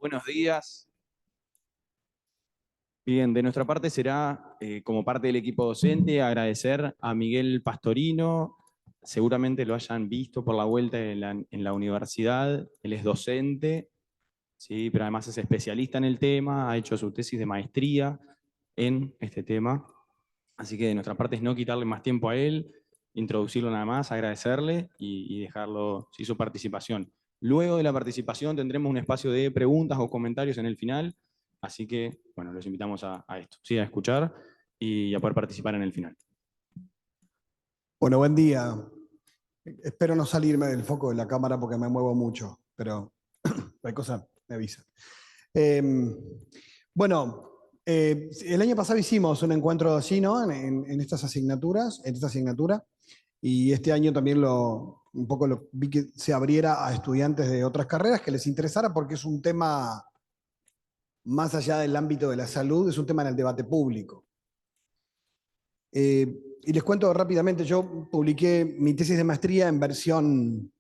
Buenos días. Bien, de nuestra parte será, como parte del equipo docente, agradecer a Miguel Pastorino. Seguramente lo hayan visto por la vuelta en la universidad. Él es docente, ¿sí? Pero además es especialista en el tema, ha hecho su tesis de maestría en este tema. Así que de nuestra parte es no quitarle más tiempo a él, introducirlo nada más, agradecerle y dejarlo, sí, su participación. Luego de la participación tendremos un espacio de preguntas o comentarios en el final, así que, bueno, los invitamos a esto, ¿sí? A escuchar y a poder participar en el final. Bueno, buen día. Espero no salirme del foco de la cámara porque me muevo mucho, pero hay cosas, me avisan. Eh, el año pasado hicimos un encuentro así, ¿no? En estas asignaturas, en esta asignatura, y este año también un poco vi que se abriera a estudiantes de otras carreras que les interesara porque es un tema más allá del ámbito de la salud, es un tema en el debate público. Y les cuento rápidamente, yo publiqué mi tesis de maestría en versión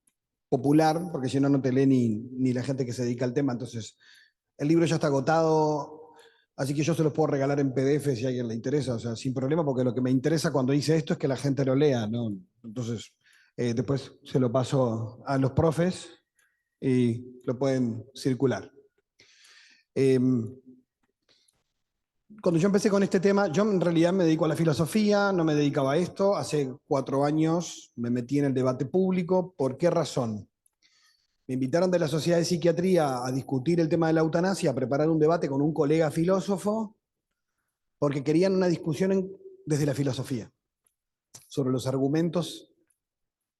popular, porque si no, no te lee ni la gente que se dedica al tema. Entonces, el libro ya está agotado, así que yo se los puedo regalar en PDF si a alguien le interesa, o sea, sin problema, porque lo que me interesa cuando hice esto es que la gente lo lea, ¿no? Entonces, después se lo paso a los profes y lo pueden circular. Cuando yo empecé con este tema, yo en realidad me dedico a la filosofía, no me dedicaba a esto. Hace 4 años me metí en el debate público. ¿Por qué razón? Me invitaron de la Sociedad de Psiquiatría a discutir el tema de la eutanasia, a preparar un debate con un colega filósofo, porque querían una discusión desde la filosofía sobre los argumentos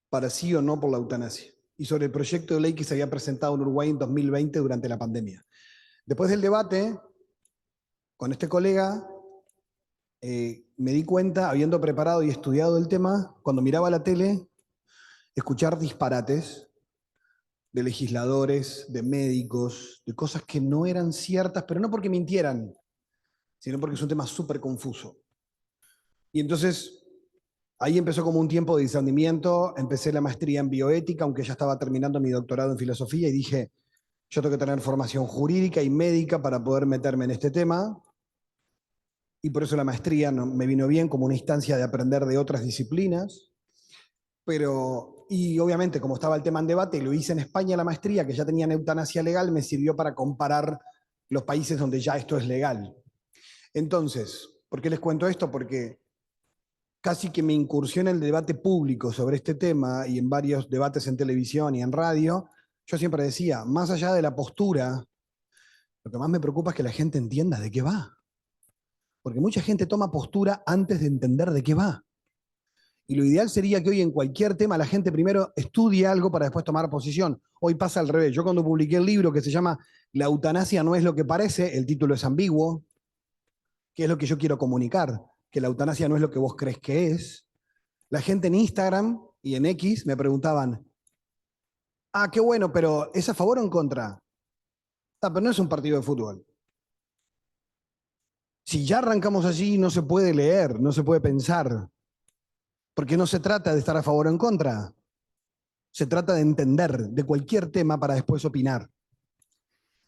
para sí o no por la eutanasia y sobre el proyecto de ley que se había presentado en Uruguay en 2020 durante la pandemia. Después del debate, con este colega, me di cuenta, habiendo preparado y estudiado el tema, cuando miraba la tele, escuchar disparates de legisladores, de médicos, de cosas que no eran ciertas, pero no porque mintieran, sino porque es un tema súper confuso. Y entonces ahí empezó como un tiempo de discernimiento, empecé la maestría en bioética, aunque ya estaba terminando mi doctorado en filosofía, y dije, yo tengo que tener formación jurídica y médica para poder meterme en este tema, y por eso la maestría me vino bien como una instancia de aprender de otras disciplinas. Y obviamente, como estaba el tema en debate, y lo hice en España la maestría, que ya tenían eutanasia legal, me sirvió para comparar los países donde ya esto es legal. Entonces, ¿por qué les cuento esto? Porque casi que mi incursión en el debate público sobre este tema y en varios debates en televisión y en radio, yo siempre decía, más allá de la postura, lo que más me preocupa es que la gente entienda de qué va. Porque mucha gente toma postura antes de entender de qué va. Y lo ideal sería que hoy en cualquier tema la gente primero estudie algo para después tomar posición. Hoy pasa al revés. Yo cuando publiqué el libro que se llama La eutanasia no es lo que parece, el título es ambiguo, que es lo que yo quiero comunicar, que la eutanasia no es lo que vos crees que es. La gente en Instagram y en X me preguntaban, qué bueno, pero ¿es a favor o en contra? Pero no es un partido de fútbol. Si ya arrancamos así, no se puede leer, no se puede pensar, porque no se trata de estar a favor o en contra. Se trata de entender de cualquier tema para después opinar.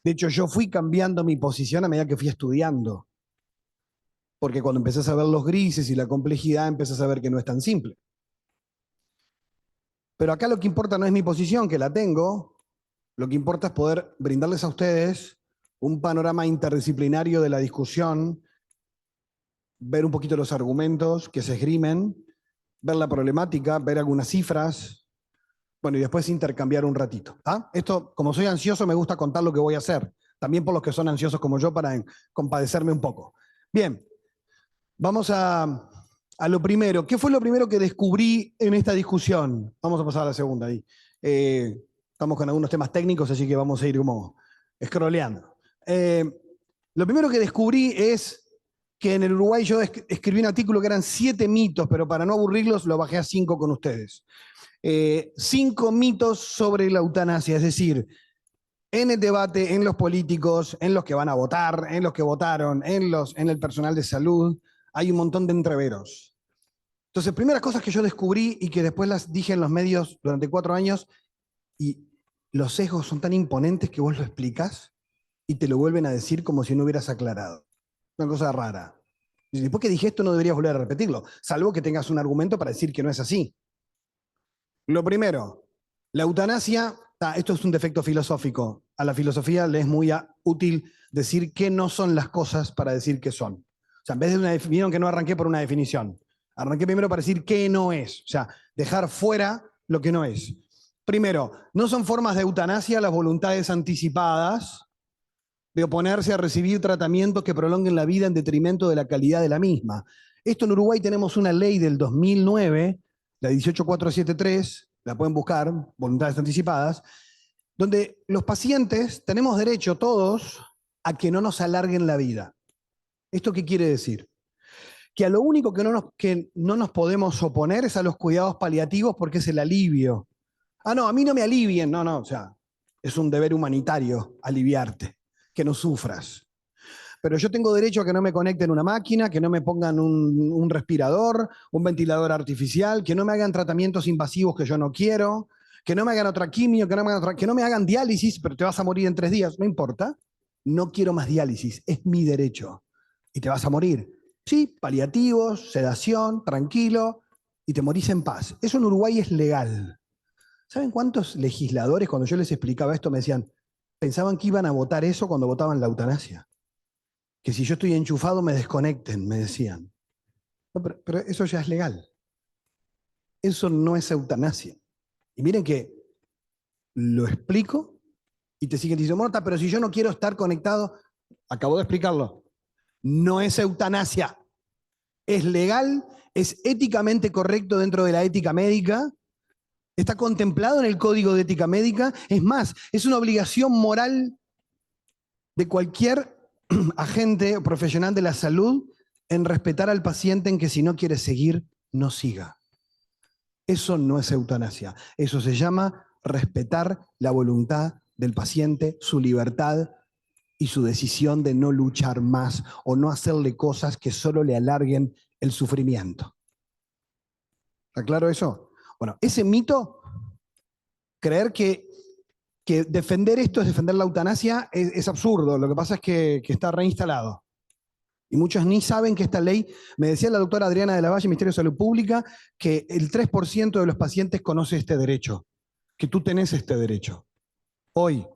De hecho, yo fui cambiando mi posición a medida que fui estudiando, porque cuando empecé a saber los grises y la complejidad, empecé a saber que no es tan simple. Pero acá lo que importa no es mi posición, que la tengo, lo que importa es poder brindarles a ustedes un panorama interdisciplinario de la discusión, ver un poquito los argumentos que se esgrimen, ver la problemática, ver algunas cifras, bueno, y después intercambiar un ratito. Esto, como soy ansioso, me gusta contar lo que voy a hacer, también por los que son ansiosos como yo, para compadecerme un poco. Bien, vamos a lo primero. ¿Qué fue lo primero que descubrí en esta discusión? Vamos a pasar a la segunda ahí. Estamos con algunos temas técnicos, así que vamos a ir como scrolleando. Lo primero que descubrí es que en el Uruguay yo escribí un artículo que eran 7 mitos, pero para no aburrirlos lo bajé a 5 con ustedes. 5 mitos sobre la eutanasia, es decir, en el debate, en los políticos, en los que van a votar, en los que votaron, en el personal de salud, hay un montón de entreveros. Entonces, primeras cosas que yo descubrí y que después las dije en los medios durante 4 años, y los sesgos son tan imponentes que vos lo explicás. y te lo vuelven a decir como si no hubieras aclarado. Una cosa rara. Y después que dije esto no deberías volver a repetirlo, salvo que tengas un argumento para decir que no es así. Lo primero, la eutanasia, esto es un defecto filosófico. A la filosofía le es muy útil decir qué no son las cosas para decir qué son. O sea, en vez de una definición, vieron que no arranqué por una definición. Arranqué primero para decir qué no es. O sea, dejar fuera lo que no es. Primero, no son formas de eutanasia las voluntades anticipadas de oponerse a recibir tratamientos que prolonguen la vida en detrimento de la calidad de la misma. Esto en Uruguay tenemos una ley del 2009, la 18473, la pueden buscar, voluntades anticipadas, donde los pacientes tenemos derecho todos a que no nos alarguen la vida. ¿Esto qué quiere decir? Que a lo único que no nos podemos oponer es a los cuidados paliativos porque es el alivio. Ah, no, a mí no me alivien. No, no, o sea, es un deber humanitario aliviarte, que no sufras. Pero yo tengo derecho a que no me conecten una máquina, que no me pongan un respirador, un ventilador artificial, que no me hagan tratamientos invasivos que yo no quiero, que no me hagan otra quimio, que no me hagan diálisis, pero te vas a morir en 3 días. No importa, no quiero más diálisis, es mi derecho. Y te vas a morir. Sí, paliativos, sedación, tranquilo, y te morís en paz. Eso en Uruguay es legal. ¿Saben cuántos legisladores, cuando yo les explicaba esto, me decían, pensaban que iban a votar eso cuando votaban la eutanasia? Que si yo estoy enchufado me desconecten, me decían. No, pero eso ya es legal. Eso no es eutanasia. Y miren que lo explico y te siguen diciendo, Morta, pero si yo no quiero estar conectado, acabo de explicarlo. No es eutanasia. Es legal, es éticamente correcto dentro de la ética médica, está contemplado en el Código de Ética Médica. Es más, es una obligación moral de cualquier agente o profesional de la salud en respetar al paciente en que si no quiere seguir, no siga. Eso no es eutanasia. Eso se llama respetar la voluntad del paciente, su libertad y su decisión de no luchar más o no hacerle cosas que solo le alarguen el sufrimiento. ¿Está claro eso? Bueno, ese mito, creer que defender esto es defender la eutanasia es absurdo. Lo que pasa es que está reinstalado. Y muchos ni saben que esta ley, me decía la doctora Adriana de la Valle, Ministerio de Salud Pública, que el 3% de los pacientes conoce este derecho, que tú tenés este derecho, hoy.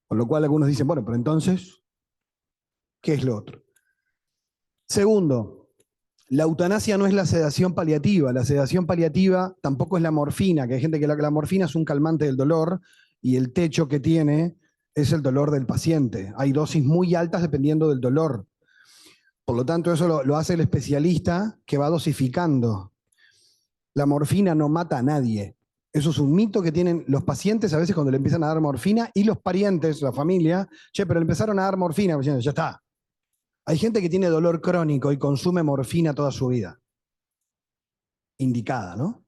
Con lo cual algunos dicen, bueno, pero entonces, ¿qué es lo otro? Segundo, la eutanasia no es la sedación paliativa. La sedación paliativa tampoco es la morfina, que hay gente que la morfina es un calmante del dolor y el techo que tiene es el dolor del paciente. Hay dosis muy altas dependiendo del dolor. Por lo tanto, eso lo hace el especialista que va dosificando. La morfina no mata a nadie. Eso es un mito que tienen los pacientes a veces cuando le empiezan a dar morfina y los parientes, la familia. Che, pero le empezaron a dar morfina. Pues ya está. Hay gente que tiene dolor crónico y consume morfina toda su vida. Indicada, ¿no?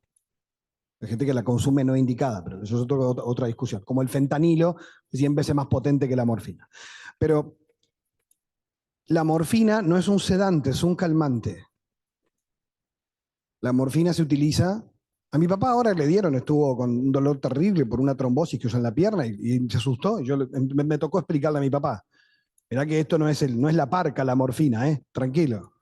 Hay gente que la consume no indicada, pero eso es otra discusión. Como el fentanilo, 100 veces más potente que la morfina. Pero la morfina no es un sedante, es un calmante. La morfina se utiliza. A mi papá ahora le dieron, estuvo con un dolor terrible por una trombosis que usó en la pierna y se asustó. Y me tocó explicarle a mi papá. Mirá que esto no es la parca, la morfina, tranquilo.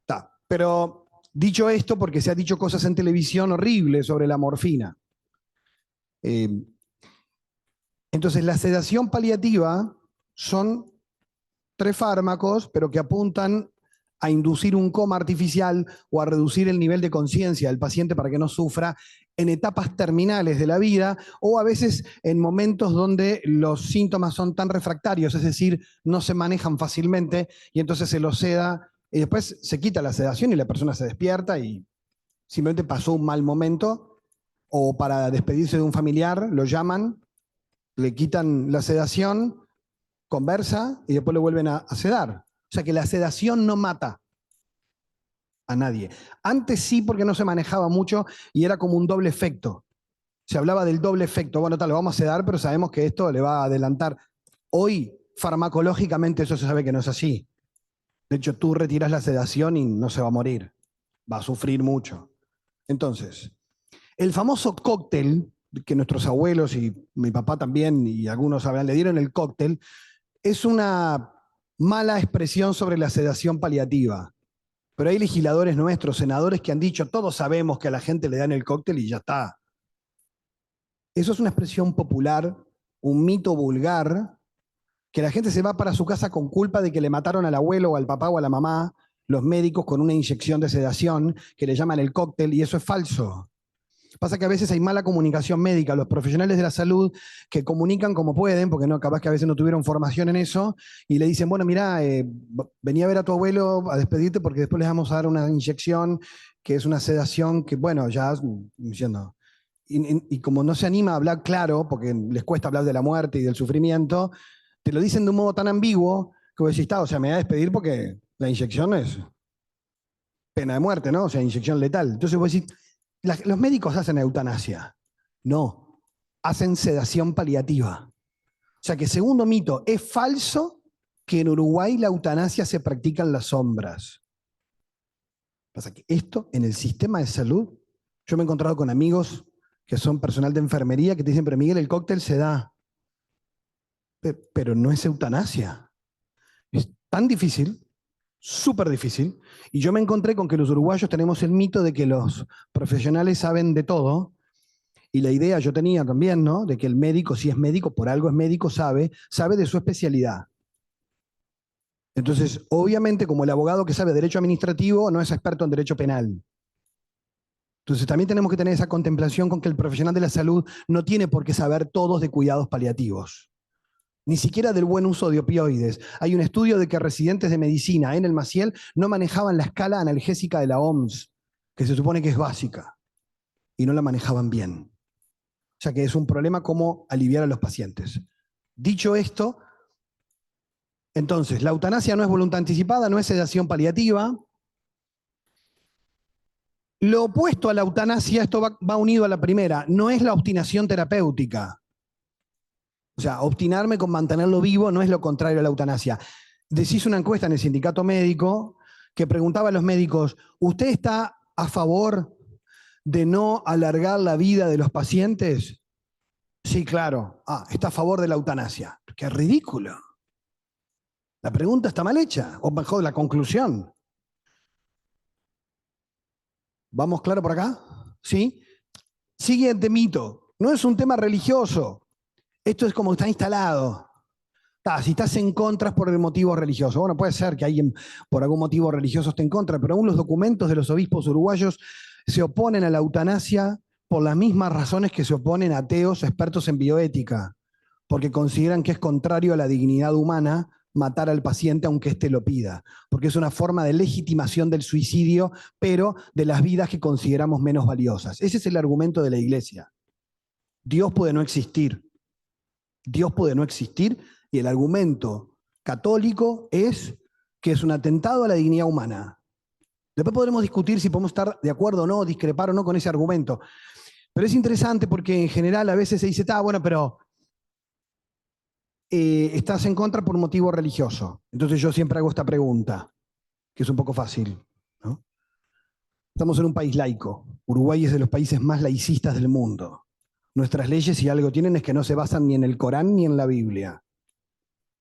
Está. Pero dicho esto, porque se han dicho cosas en televisión horribles sobre la morfina. Entonces, la sedación paliativa son 3 fármacos, pero que apuntan a inducir un coma artificial o a reducir el nivel de conciencia del paciente para que no sufra en etapas terminales de la vida o a veces en momentos donde los síntomas son tan refractarios, es decir, no se manejan fácilmente y entonces se lo seda y después se quita la sedación y la persona se despierta y simplemente pasó un mal momento o para despedirse de un familiar lo llaman, le quitan la sedación, conversa y después lo vuelven a sedar. O sea que la sedación no mata a nadie. Antes sí, porque no se manejaba mucho y era como un doble efecto. Se hablaba del doble efecto. Bueno, tal, lo vamos a sedar, pero sabemos que esto le va a adelantar. Hoy, farmacológicamente, eso se sabe que no es así. De hecho, tú retiras la sedación y no se va a morir. Va a sufrir mucho. Entonces, el famoso cóctel que nuestros abuelos y mi papá también, y algunos sabrán, le dieron el cóctel, es una mala expresión sobre la sedación paliativa. Pero hay legisladores nuestros, senadores que han dicho, todos sabemos que a la gente le dan el cóctel y ya está. Eso es una expresión popular, un mito vulgar, que la gente se va para su casa con culpa de que le mataron al abuelo o al papá o a la mamá, los médicos con una inyección de sedación, que le llaman el cóctel, y eso es falso. Pasa que a veces hay mala comunicación médica, los profesionales de la salud que comunican como pueden, porque no, capaz que a veces no tuvieron formación en eso, y le dicen, bueno, mira, vení a ver a tu abuelo a despedirte porque después les vamos a dar una inyección que es una sedación que, bueno, ya diciendo. Y como no se anima a hablar claro, porque les cuesta hablar de la muerte y del sufrimiento, te lo dicen de un modo tan ambiguo que vos decís, o sea, me voy a despedir porque la inyección es pena de muerte, ¿no? O sea, inyección letal. Entonces vos decís, los médicos hacen eutanasia. No, hacen sedación paliativa. O sea que segundo mito, es falso que en Uruguay la eutanasia se practica en las sombras. Pasa que esto en el sistema de salud, yo me he encontrado con amigos que son personal de enfermería que te dicen, pero Miguel, el cóctel se da. Pero no es eutanasia. Es tan difícil, súper difícil. Y yo me encontré con que los uruguayos tenemos el mito de que los profesionales saben de todo. Y la idea yo tenía también, ¿no? De que el médico, si es médico, por algo es médico, sabe de su especialidad. Entonces, obviamente, como el abogado que sabe derecho administrativo no es experto en derecho penal. Entonces, también tenemos que tener esa contemplación con que el profesional de la salud no tiene por qué saber todos de cuidados paliativos. Ni siquiera del buen uso de opioides. Hay un estudio de que residentes de medicina en el Maciel no manejaban la escala analgésica de la OMS, que se supone que es básica, y no la manejaban bien. O sea que es un problema cómo aliviar a los pacientes. Dicho esto, entonces, la eutanasia no es voluntad anticipada, no es sedación paliativa. Lo opuesto a la eutanasia, esto va unido a la primera, no es la obstinación terapéutica. O sea, obstinarme con mantenerlo vivo no es lo contrario a la eutanasia. Decís una encuesta en el sindicato médico que preguntaba a los médicos, ¿usted está a favor de no alargar la vida de los pacientes? Sí, claro. Está a favor de la eutanasia. ¡Qué ridículo! La pregunta está mal hecha, o mejor, la conclusión. ¿Vamos claro por acá? ¿Sí? Siguiente mito. No es un tema religioso. Esto es como está instalado. Si estás en contra es por el motivo religioso. Bueno, puede ser que alguien por algún motivo religioso esté en contra, pero aún los documentos de los obispos uruguayos se oponen a la eutanasia por las mismas razones que se oponen ateos expertos en bioética, porque consideran que es contrario a la dignidad humana matar al paciente aunque éste lo pida, porque es una forma de legitimación del suicidio, pero de las vidas que consideramos menos valiosas. Ese es el argumento de la Iglesia. Dios puede no existir. Dios puede no existir y el argumento católico es que es un atentado a la dignidad humana. Después podremos discutir si podemos estar de acuerdo o no, discrepar o no con ese argumento. Pero es interesante porque en general a veces se dice, bueno, pero estás en contra por motivo religioso. Entonces yo siempre hago esta pregunta, que es un poco fácil, ¿no? Estamos en un país laico. Uruguay es de los países más laicistas del mundo. Nuestras leyes, si algo tienen, es que no se basan ni en el Corán ni en la Biblia.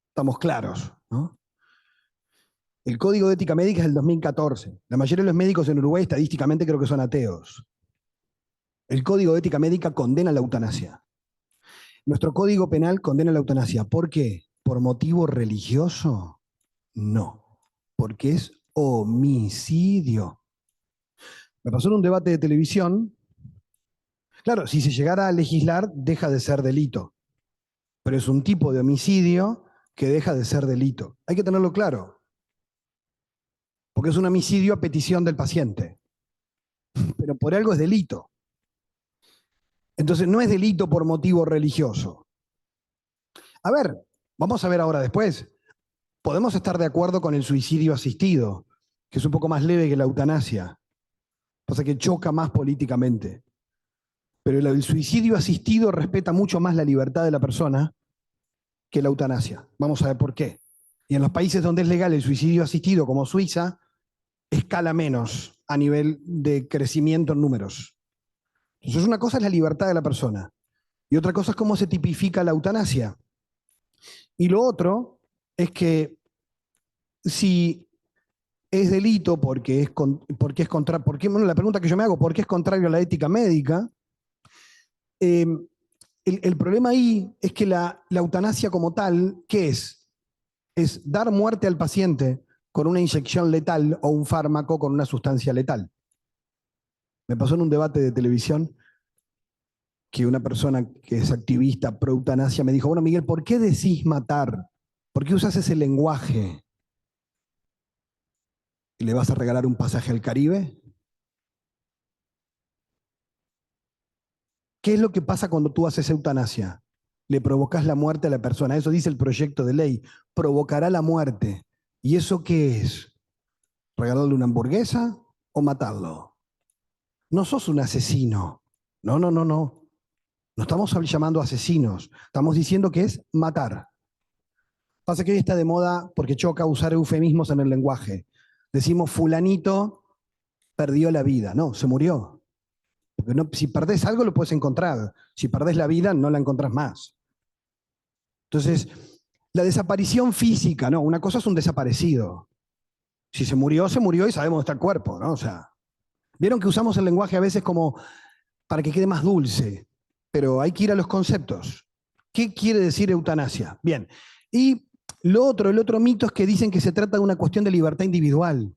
Estamos claros, ¿no? El Código de Ética Médica es del 2014. La mayoría de los médicos en Uruguay estadísticamente creo que son ateos. El Código de Ética Médica condena la eutanasia. Nuestro Código Penal condena la eutanasia. ¿Por qué? ¿Por motivo religioso? No, porque es homicidio. Me pasó en un debate de televisión. Claro, si se llegara a legislar, deja de ser delito. Pero es un tipo de homicidio que deja de ser delito. Hay que tenerlo claro. Porque es un homicidio a petición del paciente. Pero por algo es delito. Entonces no es delito por motivo religioso. A ver, vamos a ver ahora después. Podemos estar de acuerdo con el suicidio asistido, que es un poco más leve que la eutanasia. Pasa que choca más políticamente. Pero el suicidio asistido respeta mucho más la libertad de la persona que la eutanasia. Vamos a ver por qué. Y en los países donde es legal el suicidio asistido, como Suiza, escala menos a nivel de crecimiento en números. Entonces una cosa es la libertad de la persona Y otra cosa es cómo se tipifica la eutanasia. Y lo otro es que si es delito bueno, la pregunta que yo me hago, ¿por qué es contrario a la ética médica? El problema ahí es que la eutanasia como tal, ¿qué es? Es dar muerte al paciente con una inyección letal o un fármaco con una sustancia letal. Me pasó en un debate de televisión que una persona que es activista pro eutanasia me dijo, bueno, Miguel, ¿por qué decís matar? ¿Por qué usas ese lenguaje? ¿Y le vas a regalar un pasaje al Caribe? ¿Qué es lo que pasa cuando tú haces eutanasia? Le provocas la muerte a la persona. Eso dice el proyecto de ley. Provocará la muerte. ¿Y eso qué es? ¿Regalarle una hamburguesa o matarlo? No sos un asesino. No, no, no, no. No estamos llamando asesinos. Estamos diciendo que es matar. Pasa que hoy está de moda porque choca usar eufemismos en el lenguaje. Decimos fulanito perdió la vida. No, se murió. Porque no, si perdés algo lo puedes encontrar. Si perdés la vida no la encontrás más. Entonces, la desaparición física, no, una cosa es un desaparecido. Si se murió y sabemos dónde está el cuerpo, ¿no? O sea, vieron que usamos el lenguaje a veces como para que quede más dulce, pero hay que ir a los conceptos. ¿Qué quiere decir eutanasia? Bien. Y el otro mito es que dicen que se trata de una cuestión de libertad individual.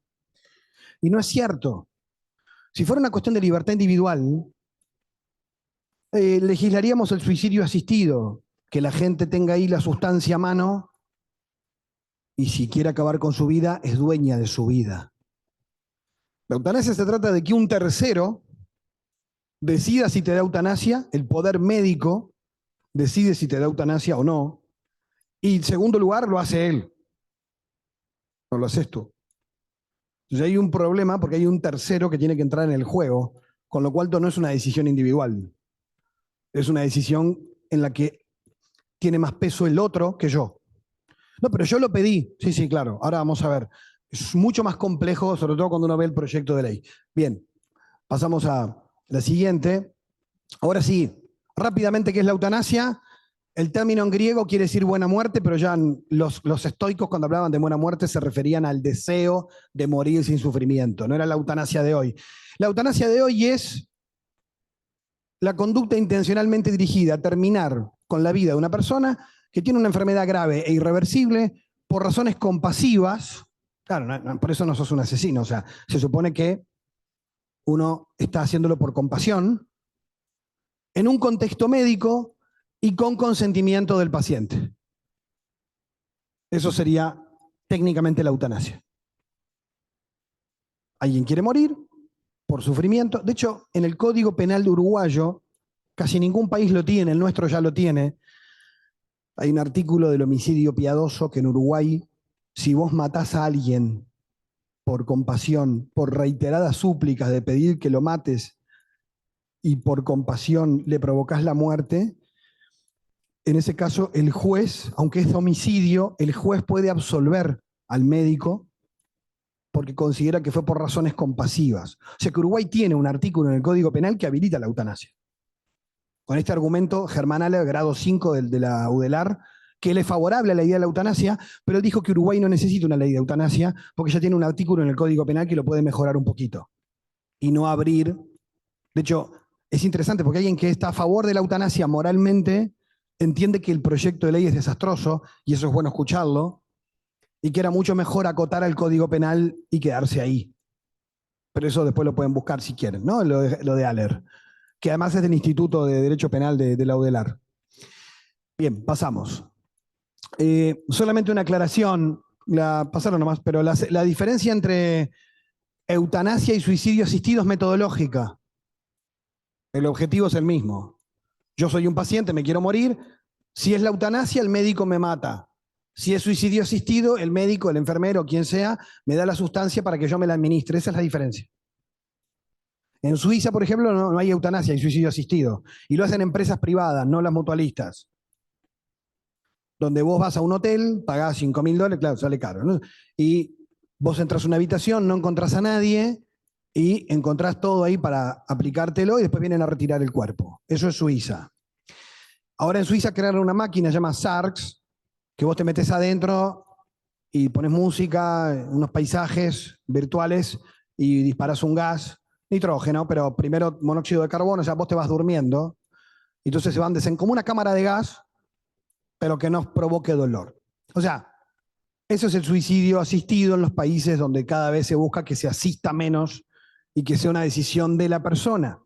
Y no es cierto. Si fuera una cuestión de libertad individual, legislaríamos el suicidio asistido, que la gente tenga ahí la sustancia a mano y si quiere acabar con su vida, es dueña de su vida. La eutanasia se trata de que un tercero decida si te da eutanasia, el poder médico decide si te da eutanasia o no, y en segundo lugar lo hace él, no lo haces tú. Entonces hay un problema porque hay un tercero que tiene que entrar en el juego, con lo cual no es una decisión individual, es una decisión en la que tiene más peso el otro que yo. No, pero yo lo pedí. Sí, sí, claro. Ahora vamos a ver. Es mucho más complejo, sobre todo cuando uno ve el proyecto de ley. Bien, pasamos a la siguiente. Ahora sí, rápidamente, ¿qué es la eutanasia? El término en griego quiere decir buena muerte, pero ya los estoicos cuando hablaban de buena muerte se referían al deseo de morir sin sufrimiento. No era la eutanasia de hoy. La eutanasia de hoy es la conducta intencionalmente dirigida a terminar con la vida de una persona que tiene una enfermedad grave e irreversible por razones compasivas. Claro, por eso no sos un asesino. O sea, se supone que uno está haciéndolo por compasión, en un contexto médico y con consentimiento del paciente. Eso sería técnicamente la eutanasia. Alguien quiere morir por sufrimiento. De hecho, en el Código Penal uruguayo, casi ningún país lo tiene, el nuestro ya lo tiene. Hay un artículo del homicidio piadoso que en Uruguay, si vos matás a alguien por compasión, por reiteradas súplicas de pedir que lo mates y por compasión le provocás la muerte, en ese caso el juez, aunque es de homicidio, el juez puede absolver al médico porque considera que fue por razones compasivas. O sea que Uruguay tiene un artículo en el Código Penal que habilita la eutanasia. Con este argumento, Germán Ale, grado 5 de la UDELAR, que él es favorable a la idea de la eutanasia, pero él dijo que Uruguay no necesita una ley de eutanasia porque ya tiene un artículo en el Código Penal que lo puede mejorar un poquito y no abrir. De hecho, es interesante porque alguien que está a favor de la eutanasia moralmente entiende que el proyecto de ley es desastroso, y eso es bueno escucharlo, y que era mucho mejor acotar al Código Penal y quedarse ahí. Pero eso después lo pueden buscar si quieren, ¿no? Lo de Aller, que además es del Instituto de Derecho Penal de la UDELAR. Bien, pasamos. Solamente una aclaración, pasaron nomás, pero la diferencia entre eutanasia y suicidio asistido es metodológica. El objetivo es el mismo. Yo soy un paciente, me quiero morir. Si es la eutanasia, el médico me mata. Si es suicidio asistido, el médico, el enfermero, quien sea, me da la sustancia para que yo me la administre. Esa es la diferencia. En Suiza, por ejemplo, no hay eutanasia, hay suicidio asistido. Y lo hacen empresas privadas, no las mutualistas. Donde vos vas a un hotel, pagás $5.000, claro, sale caro, ¿no? Y vos entras a una habitación, no encontrás a nadie y encontrás todo ahí para aplicártelo y después vienen a retirar el cuerpo. Eso es Suiza. Ahora en Suiza crearon una máquina llamada SARX, que vos te metes adentro y pones música, unos paisajes virtuales y disparas un gas, nitrógeno, pero primero monóxido de carbono, o sea, vos te vas durmiendo, y entonces se van como una cámara de gas, pero que no provoque dolor. O sea, eso es el suicidio asistido en los países donde cada vez se busca que se asista menos y que sea una decisión de la persona.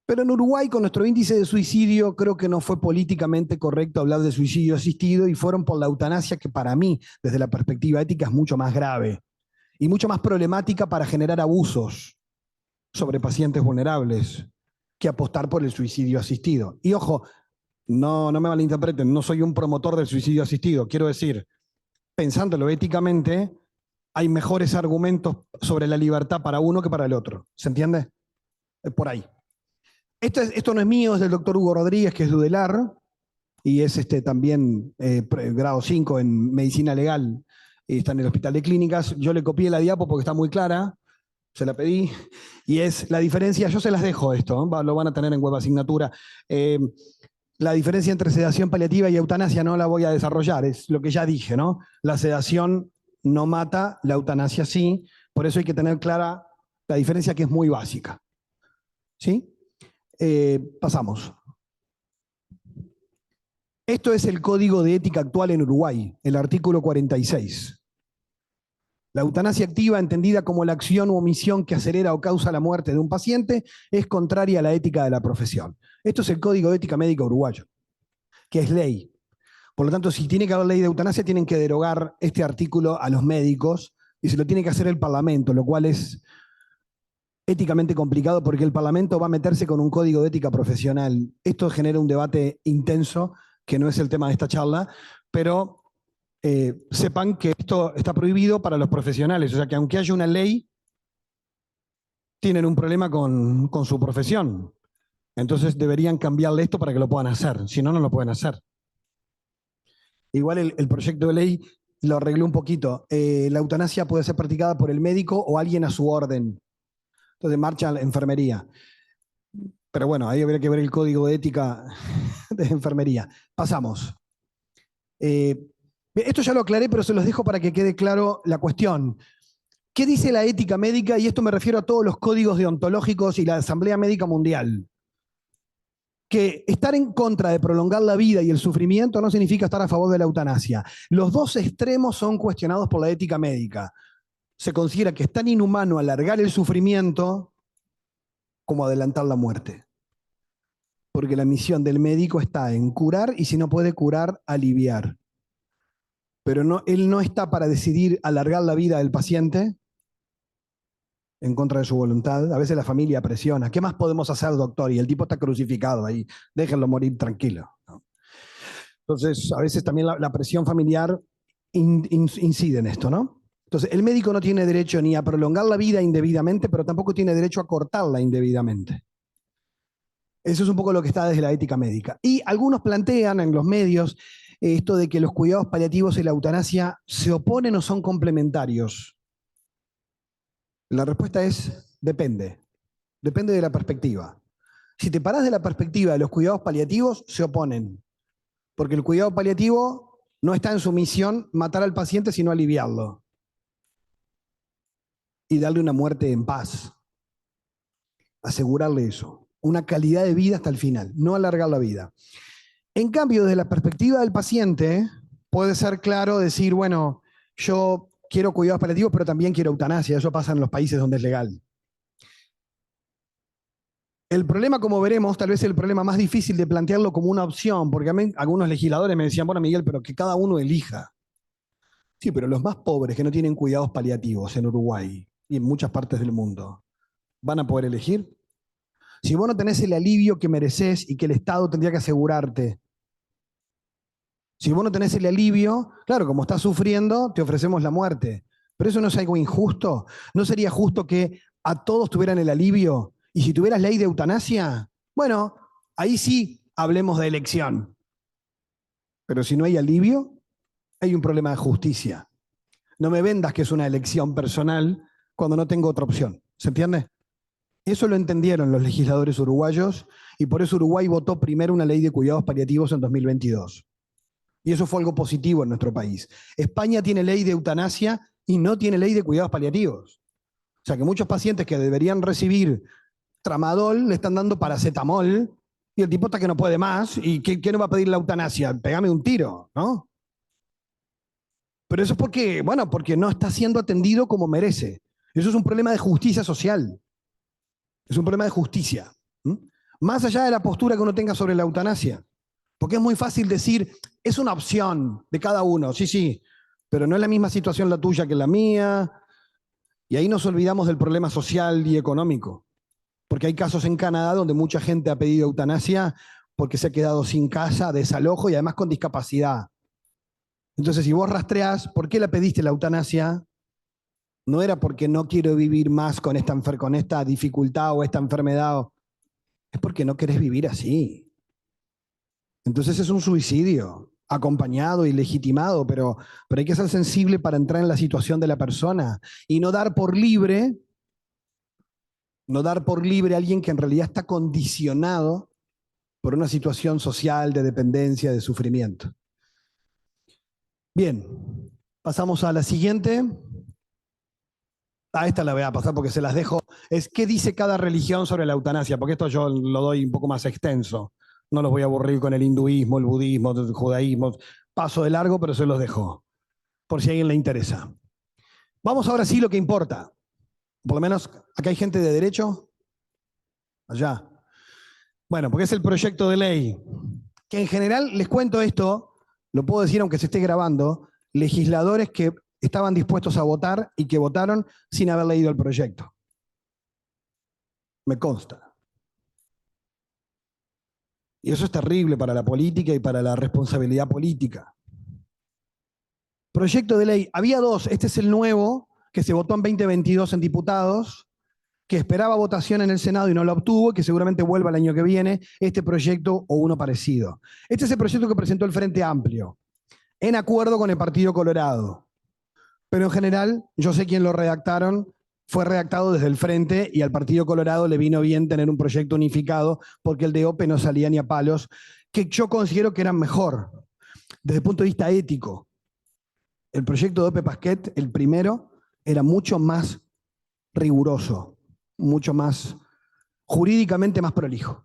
Pero en Uruguay, con nuestro índice de suicidio, creo que no fue políticamente correcto hablar de suicidio asistido y fueron por la eutanasia, que para mí, desde la perspectiva ética, es mucho más grave y mucho más problemática para generar abusos sobre pacientes vulnerables que apostar por el suicidio asistido. Y ojo, no me malinterpreten, no soy un promotor del suicidio asistido. Quiero decir, pensándolo éticamente, hay mejores argumentos sobre la libertad para uno que para el otro. ¿Se entiende? Por ahí. Esto no es mío, es del doctor Hugo Rodríguez, que es de UDELAR, y es también grado 5 en medicina legal, y está en el Hospital de Clínicas. Yo le copié la diapo porque está muy clara, se la pedí, y es la diferencia, yo se las dejo esto, ¿no? Lo van a tener en web asignatura. La diferencia entre sedación paliativa y eutanasia no la voy a desarrollar, es lo que ya dije, ¿no? La sedación no mata, la eutanasia sí, por eso hay que tener clara la diferencia, que es muy básica. ¿Sí? Pasamos. Esto es el código de ética actual en Uruguay, el artículo 46. La eutanasia activa, entendida como la acción u omisión que acelera o causa la muerte de un paciente, es contraria a la ética de la profesión. Esto es el Código de Ética Médica Uruguayo, que es ley. Por lo tanto, si tiene que haber ley de eutanasia, tienen que derogar este artículo a los médicos y se lo tiene que hacer el Parlamento, lo cual es éticamente complicado porque el Parlamento va a meterse con un código de ética profesional. Esto genera un debate intenso, que no es el tema de esta charla, pero sepan que esto está prohibido para los profesionales. O sea que aunque haya una ley, tienen un problema con su profesión. Entonces deberían cambiarle esto para que lo puedan hacer. Si no, no lo pueden hacer. Igual el proyecto de ley lo arregló un poquito. La eutanasia puede ser practicada por el médico o alguien a su orden. Entonces marcha la enfermería. Pero bueno, ahí habría que ver el código de ética de enfermería. Pasamos. Esto ya lo aclaré, pero se los dejo para que quede claro la cuestión. ¿Qué dice la ética médica? Y esto me refiero a todos los códigos deontológicos y la Asamblea Médica Mundial. Que estar en contra de prolongar la vida y el sufrimiento no significa estar a favor de la eutanasia. Los dos extremos son cuestionados por la ética médica. Se considera que es tan inhumano alargar el sufrimiento como adelantar la muerte. Porque la misión del médico está en curar y si no puede curar, aliviar. Pero no, él no está para decidir alargar la vida del paciente en contra de su voluntad. A veces la familia presiona. ¿Qué más podemos hacer, doctor? Y el tipo está crucificado ahí. Déjenlo morir tranquilo, ¿no? Entonces, a veces también la presión familiar incide en esto, ¿no? Entonces, el médico no tiene derecho ni a prolongar la vida indebidamente, pero tampoco tiene derecho a cortarla indebidamente. Eso es un poco lo que está desde la ética médica. Y algunos plantean en los medios esto de que los cuidados paliativos y la eutanasia se oponen o son complementarios. La respuesta es depende. Depende de la perspectiva. Si te parás de la perspectiva de los cuidados paliativos, se oponen. Porque el cuidado paliativo no está en su misión matar al paciente, sino aliviarlo. Y darle una muerte en paz. Asegurarle eso. Una calidad de vida hasta el final, no alargar la vida. En cambio, desde la perspectiva del paciente, puede ser claro decir, bueno, yo quiero cuidados paliativos, pero también quiero eutanasia. Eso pasa en los países donde es legal. El problema, como veremos, tal vez es el problema más difícil de plantearlo como una opción, porque a mí algunos legisladores me decían, bueno, Miguel, pero que cada uno elija. Sí, pero los más pobres que no tienen cuidados paliativos en Uruguay y en muchas partes del mundo, ¿van a poder elegir? Si vos no tenés el alivio que mereces y que el Estado tendría que asegurarte, si vos no tenés el alivio, claro, como estás sufriendo, te ofrecemos la muerte. Pero eso no es algo injusto. ¿No sería justo que a todos tuvieran el alivio? Y si tuvieras ley de eutanasia, bueno, ahí sí hablemos de elección. Pero si no hay alivio, hay un problema de justicia. No me vendas que es una elección personal cuando no tengo otra opción. ¿Se entiende? Eso lo entendieron los legisladores uruguayos y por eso Uruguay votó primero una ley de cuidados paliativos en 2022. Y eso fue algo positivo en nuestro país. España tiene ley de eutanasia y no tiene ley de cuidados paliativos. O sea que muchos pacientes que deberían recibir tramadol le están dando paracetamol y el tipo está que no puede más. ¿Y qué no va a pedir la eutanasia? Pégame un tiro, ¿no? Pero eso es porque, bueno, porque no está siendo atendido como merece. Eso es un problema de justicia social. Es un problema de justicia. Más allá de la postura que uno tenga sobre la eutanasia. Porque es muy fácil decir, es una opción de cada uno, sí, sí, pero no es la misma situación la tuya que la mía. Y ahí nos olvidamos del problema social y económico. Porque hay casos en Canadá donde mucha gente ha pedido eutanasia porque se ha quedado sin casa, desalojo y además con discapacidad. Entonces, si vos rastreás, ¿por qué la pediste la eutanasia? No era porque no quiero vivir más con esta dificultad o esta enfermedad. Es porque no querés vivir así. Entonces es un suicidio, acompañado y legitimado, pero hay que ser sensible para entrar en la situación de la persona y no dar por libre a alguien que en realidad está condicionado por una situación social de dependencia, de sufrimiento. Bien, pasamos a la siguiente. Esta la voy a pasar porque se las dejo. Es ¿qué dice cada religión sobre la eutanasia? Porque esto yo lo doy un poco más extenso. No los voy a aburrir con el hinduismo, el budismo, el judaísmo. Paso de largo, pero se los dejo, por si a alguien le interesa. Vamos ahora sí lo que importa. Por lo menos, acá hay gente de derecho. Allá. Bueno, porque es el proyecto de ley. Que en general, les cuento esto, lo puedo decir aunque se esté grabando, legisladores que estaban dispuestos a votar y que votaron sin haber leído el proyecto. Me consta. Y eso es terrible para la política y para la responsabilidad política. Proyecto de ley. Había dos. Este es el nuevo, que se votó en 2022 en diputados, que esperaba votación en el Senado y no lo obtuvo, que seguramente vuelva el año que viene, este proyecto o uno parecido. Este es el proyecto que presentó el Frente Amplio, en acuerdo con el Partido Colorado. Pero en general, yo sé quién lo redactaron, fue redactado desde el Frente y al Partido Colorado le vino bien tener un proyecto unificado porque el de OPE no salía ni a palos, que yo considero que eran mejor desde el punto de vista ético. El proyecto de OPE Pasquet, el primero, era mucho más riguroso, mucho más jurídicamente más prolijo.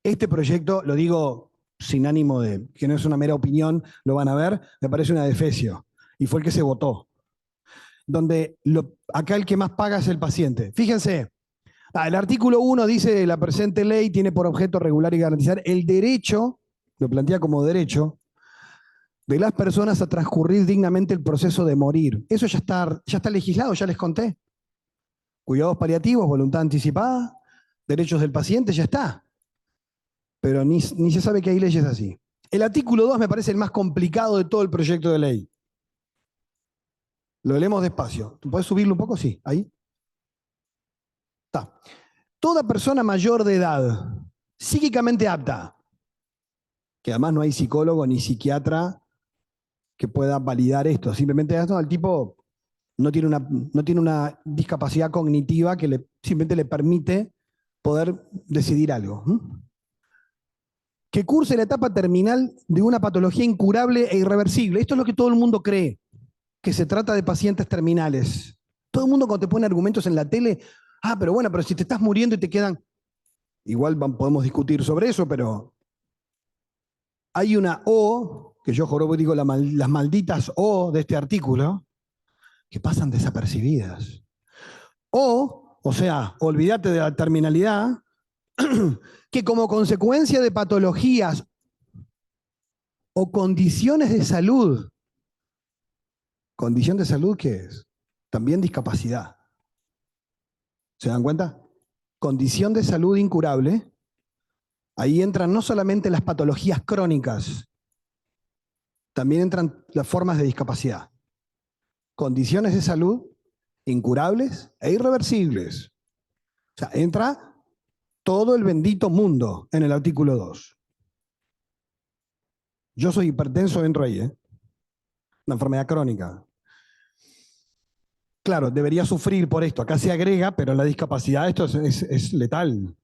Este proyecto, lo digo sin ánimo de, que no es una mera opinión, lo van a ver, me parece una defecio. Y fue el que se votó. Donde acá el que más paga es el paciente. Fíjense, el artículo 1 dice la presente ley tiene por objeto regular y garantizar el derecho, lo plantea como derecho, de las personas a transcurrir dignamente el proceso de morir. Eso ya está legislado, ya les conté. Cuidados paliativos, voluntad anticipada, derechos del paciente, ya está. Pero ni se sabe que hay leyes así. El artículo 2 me parece el más complicado de todo el proyecto de ley. Lo leemos despacio. ¿Puedes subirlo un poco? Sí, ahí. Está. Toda persona mayor de edad, psíquicamente apta, que además no hay psicólogo ni psiquiatra que pueda validar esto. Simplemente el tipo no tiene una discapacidad cognitiva que simplemente le permite poder decidir algo. Que curse la etapa terminal de una patología incurable e irreversible. Esto es lo que todo el mundo cree, que se trata de pacientes terminales. Todo el mundo cuando te pone argumentos en la tele, pero bueno, pero si te estás muriendo y te quedan... Igual podemos discutir sobre eso, pero hay una O, que yo jorobo digo las malditas O de este artículo, que pasan desapercibidas. O sea, olvídate de la terminalidad, que como consecuencia de patologías o condiciones de salud, ¿condición de salud qué es? También discapacidad. ¿Se dan cuenta? Condición de salud incurable, ahí entran no solamente las patologías crónicas, también entran las formas de discapacidad. Condiciones de salud incurables e irreversibles. O sea, entra todo el bendito mundo en el artículo 2. Yo soy hipertenso, entro ahí, una enfermedad crónica. Claro, debería sufrir por esto. Acá se agrega, pero la discapacidad esto es letal.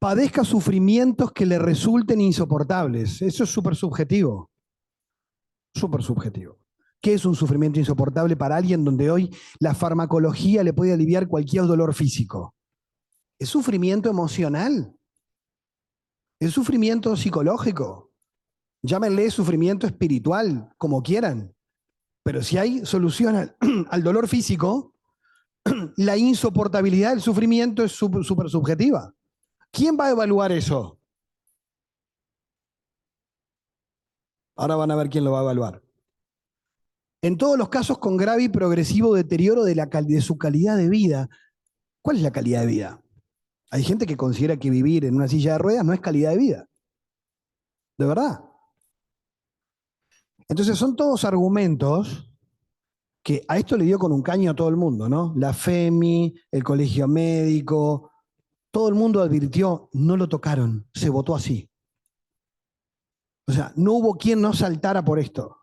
padezca sufrimientos que le resulten insoportables. Eso es súper subjetivo. Súper subjetivo. ¿Qué es un sufrimiento insoportable para alguien donde hoy la farmacología le puede aliviar cualquier dolor físico? ¿Es sufrimiento emocional? ¿Es sufrimiento psicológico? Llámenle sufrimiento espiritual, como quieran. Pero si hay solución al dolor físico, la insoportabilidad del sufrimiento es súper subjetiva. ¿Quién va a evaluar eso? Ahora van a ver quién lo va a evaluar. En todos los casos con grave y progresivo deterioro de su calidad de vida. ¿Cuál es la calidad de vida? Hay gente que considera que vivir en una silla de ruedas no es calidad de vida. De verdad. Entonces son todos argumentos que a esto le dio con un caño a todo el mundo, ¿no? La FEMI, el colegio médico, todo el mundo advirtió, no lo tocaron, se votó así. O sea, no hubo quien no saltara por esto.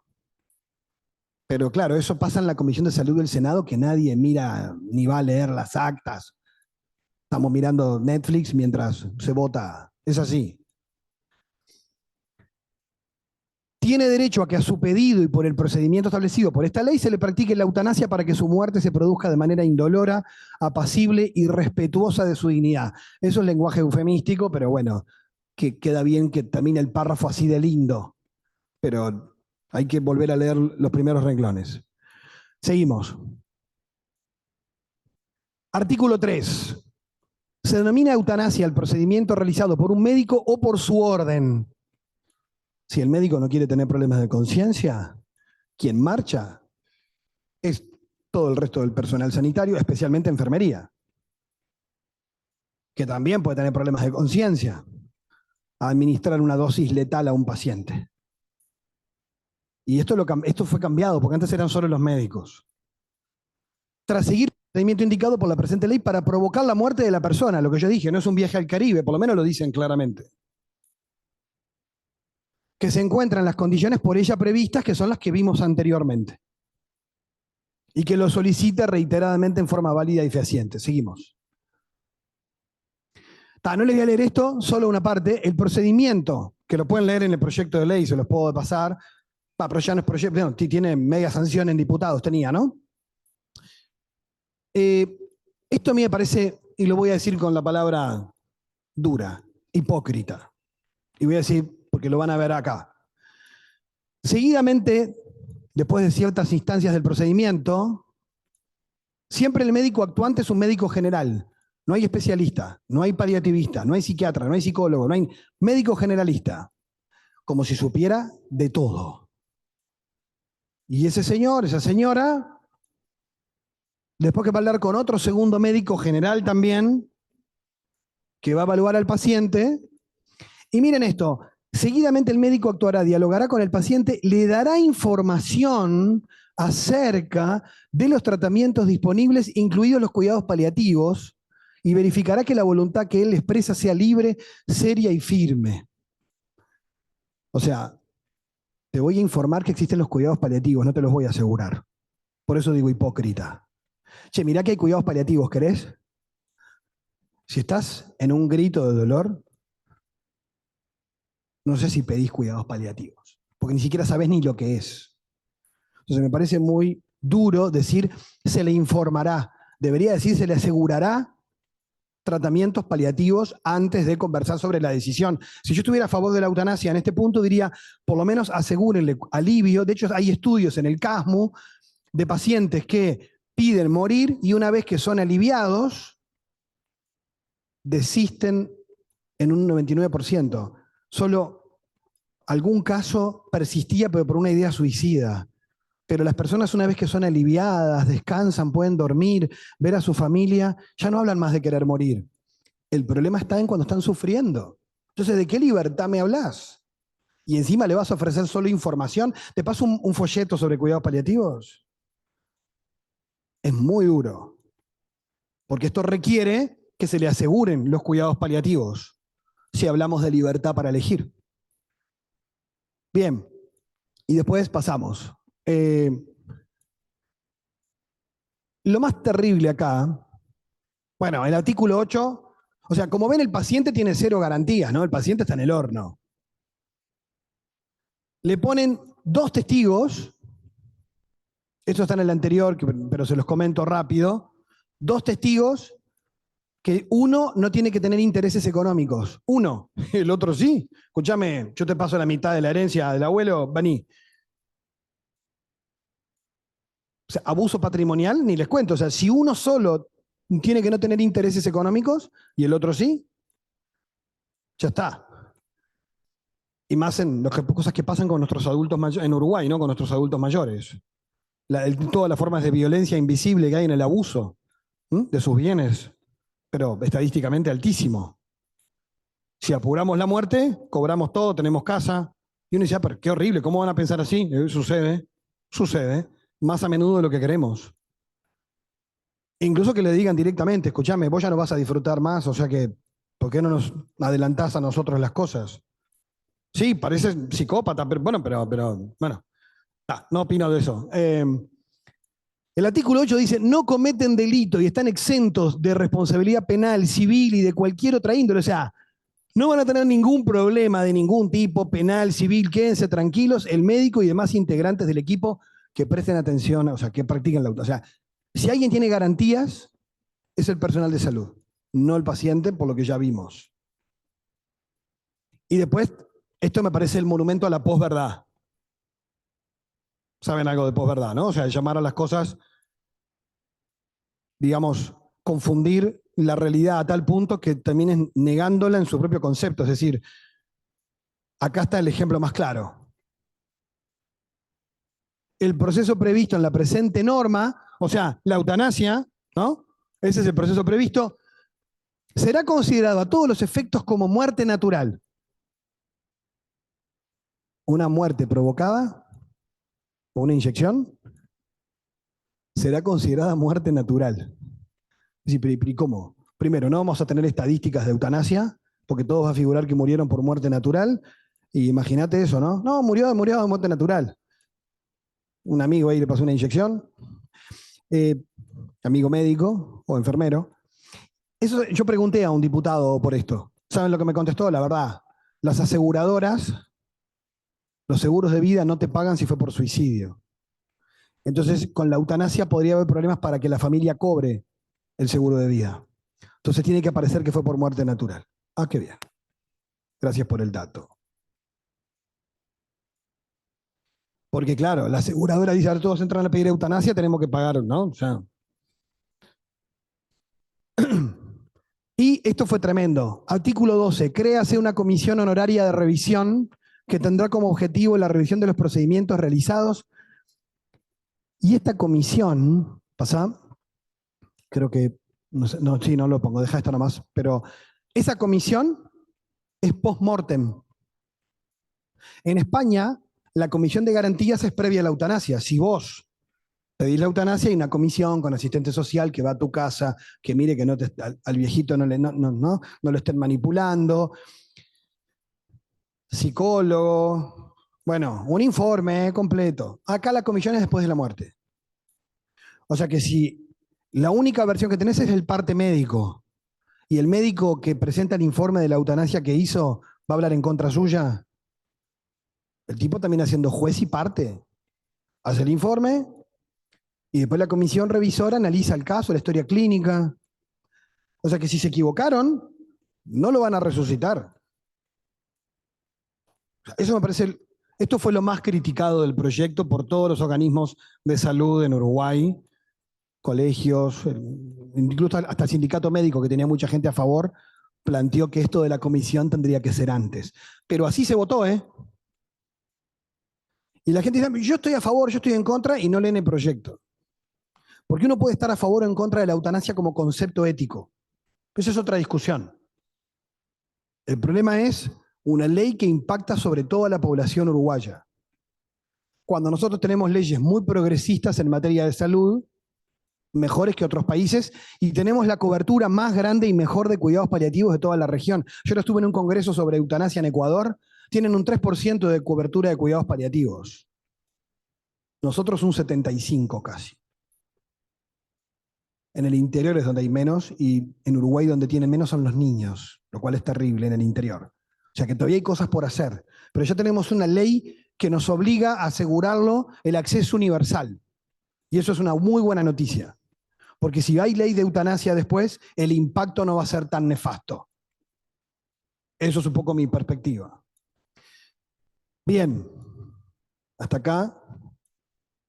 Pero claro, eso pasa en la Comisión de Salud del Senado, que nadie mira ni va a leer las actas. Estamos mirando Netflix mientras se vota. Es así. Tiene derecho a que a su pedido y por el procedimiento establecido por esta ley se le practique la eutanasia para que su muerte se produzca de manera indolora, apacible y respetuosa de su dignidad. Eso es lenguaje eufemístico, pero bueno, que queda bien que termine el párrafo así de lindo. Pero hay que volver a leer los primeros renglones. Seguimos. Artículo 3. Se denomina eutanasia el procedimiento realizado por un médico o por su orden. Si el médico no quiere tener problemas de conciencia, quien marcha es todo el resto del personal sanitario, especialmente enfermería, que también puede tener problemas de conciencia, a administrar una dosis letal a un paciente. Y esto fue cambiado, porque antes eran solo los médicos. Tras seguir el procedimiento indicado por la presente ley para provocar la muerte de la persona, lo que yo dije, no es un viaje al Caribe, por lo menos lo dicen claramente. Que se encuentran las condiciones por ella previstas, que son las que vimos anteriormente. Y que lo solicita reiteradamente en forma válida y fehaciente. Seguimos. No les voy a leer esto, solo una parte. El procedimiento, que lo pueden leer en el proyecto de ley, se los puedo pasar. Pero ya no es proyecto, no, tiene media sanción en diputados, tenía, ¿no? Esto a mí me parece, y lo voy a decir con la palabra dura, hipócrita. Y voy a decir, porque lo van a ver acá. Seguidamente, después de ciertas instancias del procedimiento, siempre el médico actuante es un médico general. No hay especialista, no hay paliativista, no hay psiquiatra, no hay psicólogo, no hay médico generalista. Como si supiera de todo. Y ese señor, esa señora, después que va a hablar con otro segundo médico general también, que va a evaluar al paciente. Y miren esto, seguidamente el médico actuará, dialogará con el paciente, le dará información acerca de los tratamientos disponibles, incluidos los cuidados paliativos, y verificará que la voluntad que él expresa sea libre, seria y firme. O sea, te voy a informar que existen los cuidados paliativos, no te los voy a asegurar. Por eso digo hipócrita. Che, mirá que hay cuidados paliativos, ¿querés? Si estás en un grito de dolor, no sé si pedís cuidados paliativos, porque ni siquiera sabés ni lo que es. Entonces me parece muy duro decir se le informará. Debería decir se le asegurará tratamientos paliativos antes de conversar sobre la decisión. Si yo estuviera a favor de la eutanasia en este punto, diría, por lo menos asegúrenle alivio. De hecho, hay estudios en el CASMU de pacientes que piden morir y una vez que son aliviados, desisten en un 99%. Solo algún caso persistía, pero por una idea suicida. Pero las personas una vez que son aliviadas, descansan, pueden dormir, ver a su familia, ya no hablan más de querer morir. El problema está en cuando están sufriendo. Entonces, ¿de qué libertad me hablas? Y encima le vas a ofrecer solo información. ¿Te paso un folleto sobre cuidados paliativos? Es muy duro. Porque esto requiere que se le aseguren los cuidados paliativos, si hablamos de libertad para elegir. Bien, y después pasamos. Lo más terrible acá, bueno, el artículo 8, O sea, como ven, el paciente tiene cero garantías, ¿no? El paciente está en el horno. Le ponen 2 testigos, esto está en el anterior, pero se los comento rápido, 2 testigos que uno no tiene que tener intereses económicos. Uno, el otro sí. Escúchame, yo te paso la mitad de la herencia del abuelo, vení. O sea, abuso patrimonial, ni les cuento. O sea, si uno solo tiene que no tener intereses económicos y el otro sí, ya está. Y más en las cosas que pasan con nuestros adultos mayores, en Uruguay, ¿no? Con nuestros adultos mayores. Todas las formas de violencia invisible que hay en el abuso de sus bienes, pero estadísticamente altísimo. Si apuramos la muerte, cobramos todo, tenemos casa. Y uno dice, ah, pero qué horrible, ¿cómo van a pensar así? Sucede, más a menudo de lo que queremos. Incluso que le digan directamente, escúchame, vos ya no vas a disfrutar más, o sea que, ¿por qué no nos adelantás a nosotros las cosas? Sí, parece psicópata, pero bueno, no opino de eso. El artículo 8 dice, no cometen delito y están exentos de responsabilidad penal, civil y de cualquier otra índole. O sea, no van a tener ningún problema de ningún tipo, penal, civil, quédense tranquilos, el médico y demás integrantes del equipo que presten atención, o sea, que practiquen la autonomía. O sea, si alguien tiene garantías, es el personal de salud, no el paciente, por lo que ya vimos. Y después, esto me parece el monumento a la posverdad. Saben algo de posverdad, ¿no? O sea, llamar a las cosas, digamos, confundir la realidad a tal punto que termines negándola en su propio concepto. Es decir, acá está el ejemplo más claro. El proceso previsto en la presente norma, o sea, la eutanasia, ¿no? Ese es el proceso previsto, será considerado a todos los efectos como muerte natural. Una muerte provocada por una inyección será considerada muerte natural. Sí, pero ¿y cómo? Primero, no vamos a tener estadísticas de eutanasia, porque todos va a figurar que murieron por muerte natural. Y imagínate eso, ¿no? No, murió de muerte natural. Un amigo ahí le pasó una inyección, amigo médico o enfermero. Eso, yo pregunté a un diputado por esto. ¿Saben lo que me contestó? La verdad, las aseguradoras, los seguros de vida no te pagan si fue por suicidio. Entonces, con la eutanasia podría haber problemas para que la familia cobre el seguro de vida. Entonces tiene que aparecer que fue por muerte natural. Ah, qué bien. Gracias por el dato. Porque claro, la aseguradora dice, ahora todos entran a pedir eutanasia, tenemos que pagar, ¿no? O sea. Y esto fue tremendo. Artículo 12. Créase una comisión honoraria de revisión que tendrá como objetivo la revisión de los procedimientos realizados. Y esta comisión, ¿pasa? Creo que, no lo pongo, deja esto nomás. Pero esa comisión es post-mortem. En España, la comisión de garantías es previa a la eutanasia. Si vos pedís la eutanasia, hay una comisión con asistente social que va a tu casa, que mire que al viejito no lo estén manipulando. Psicólogo, bueno, un informe completo. Acá la comisión es después de la muerte. O sea que si la única versión que tenés es el parte médico y el médico que presenta el informe de la eutanasia que hizo va a hablar en contra suya, el tipo también siendo juez y parte. Hace el informe y después la comisión revisora analiza el caso, la historia clínica. O sea que si se equivocaron, no lo van a resucitar. Eso me parece, esto fue lo más criticado del proyecto por todos los organismos de salud en Uruguay, colegios, incluso hasta el sindicato médico, que tenía mucha gente a favor, planteó que esto de la comisión tendría que ser antes. Pero así se votó, ¿eh? Y la gente dice, yo estoy a favor, yo estoy en contra, y no leen el proyecto. Porque uno puede estar a favor o en contra de la eutanasia como concepto ético. Pero esa es otra discusión. El problema es una ley que impacta sobre toda la población uruguaya. Cuando nosotros tenemos leyes muy progresistas en materia de salud, mejores que otros países, y tenemos la cobertura más grande y mejor de cuidados paliativos de toda la región. Yo ahora estuve en un congreso sobre eutanasia en Ecuador, tienen un 3% de cobertura de cuidados paliativos. Nosotros un 75% casi. En el interior es donde hay menos, y en Uruguay donde tienen menos son los niños, lo cual es terrible en el interior. O sea que todavía hay cosas por hacer, pero ya tenemos una ley que nos obliga a asegurarlo el acceso universal. Y eso es una muy buena noticia, porque si hay ley de eutanasia después, el impacto no va a ser tan nefasto. Eso es un poco mi perspectiva. Bien, hasta acá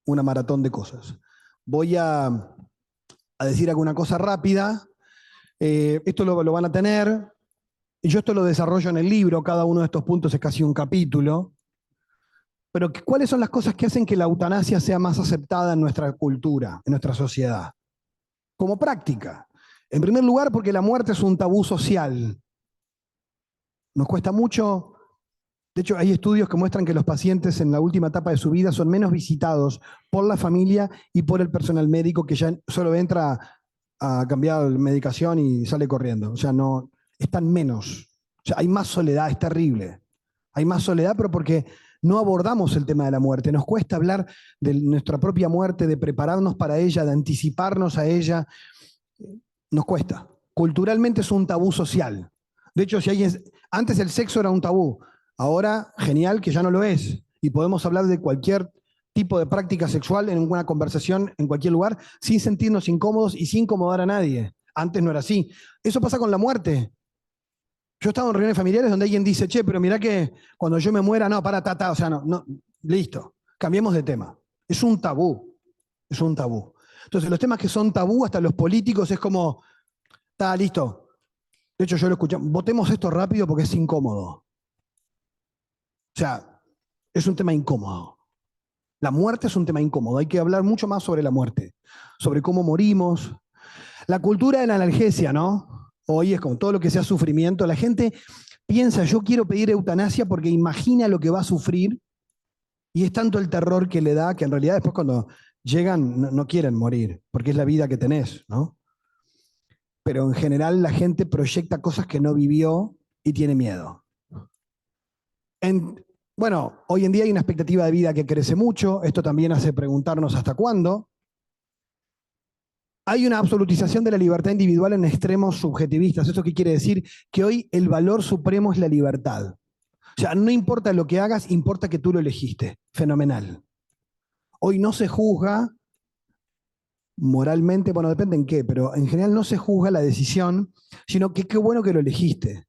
una maratón de cosas. Voy a decir alguna cosa rápida. Esto lo van a tener. Y yo esto lo desarrollo en el libro, cada uno de estos puntos es casi un capítulo. Pero ¿cuáles son las cosas que hacen que la eutanasia sea más aceptada en nuestra cultura, en nuestra sociedad? Como práctica. En primer lugar, porque la muerte es un tabú social. Nos cuesta mucho. De hecho, hay estudios que muestran que los pacientes en la última etapa de su vida son menos visitados por la familia y por el personal médico, que ya solo entra a cambiar la medicación y sale corriendo. O sea, no, están menos. O sea, hay más soledad, es terrible. Hay más soledad, pero porque no abordamos el tema de la muerte. Nos cuesta hablar de nuestra propia muerte, de prepararnos para ella, de anticiparnos a ella. Nos cuesta. Culturalmente es un tabú social. De hecho, antes el sexo era un tabú. Ahora, genial que ya no lo es. Y podemos hablar de cualquier tipo de práctica sexual en una conversación, en cualquier lugar, sin sentirnos incómodos y sin incomodar a nadie. Antes no era así. Eso pasa con la muerte. Yo he estado en reuniones familiares donde alguien dice, che, pero mirá que cuando yo me muera, no, para, o sea, no, listo, cambiemos de tema. Es un tabú, es un tabú. Entonces, los temas que son tabú, hasta los políticos, es como, está listo. De hecho, yo lo escuché, votemos esto rápido porque es incómodo. O sea, es un tema incómodo. La muerte es un tema incómodo. Hay que hablar mucho más sobre la muerte, sobre cómo morimos. La cultura de la analgesia, ¿no? Hoy es como todo lo que sea sufrimiento. La gente piensa, yo quiero pedir eutanasia porque imagina lo que va a sufrir, y es tanto el terror que le da que en realidad después cuando llegan no quieren morir, porque es la vida que tenés, ¿no? Pero en general la gente proyecta cosas que no vivió y tiene miedo. Bueno, hoy en día hay una expectativa de vida que crece mucho. Esto también hace preguntarnos hasta cuándo. Hay una absolutización de la libertad individual en extremos subjetivistas. ¿Eso qué quiere decir? Que hoy el valor supremo es la libertad. O sea, no importa lo que hagas, importa que tú lo elegiste. Fenomenal. Hoy no se juzga moralmente, bueno, depende en qué, pero en general no se juzga la decisión, sino que qué bueno que lo elegiste.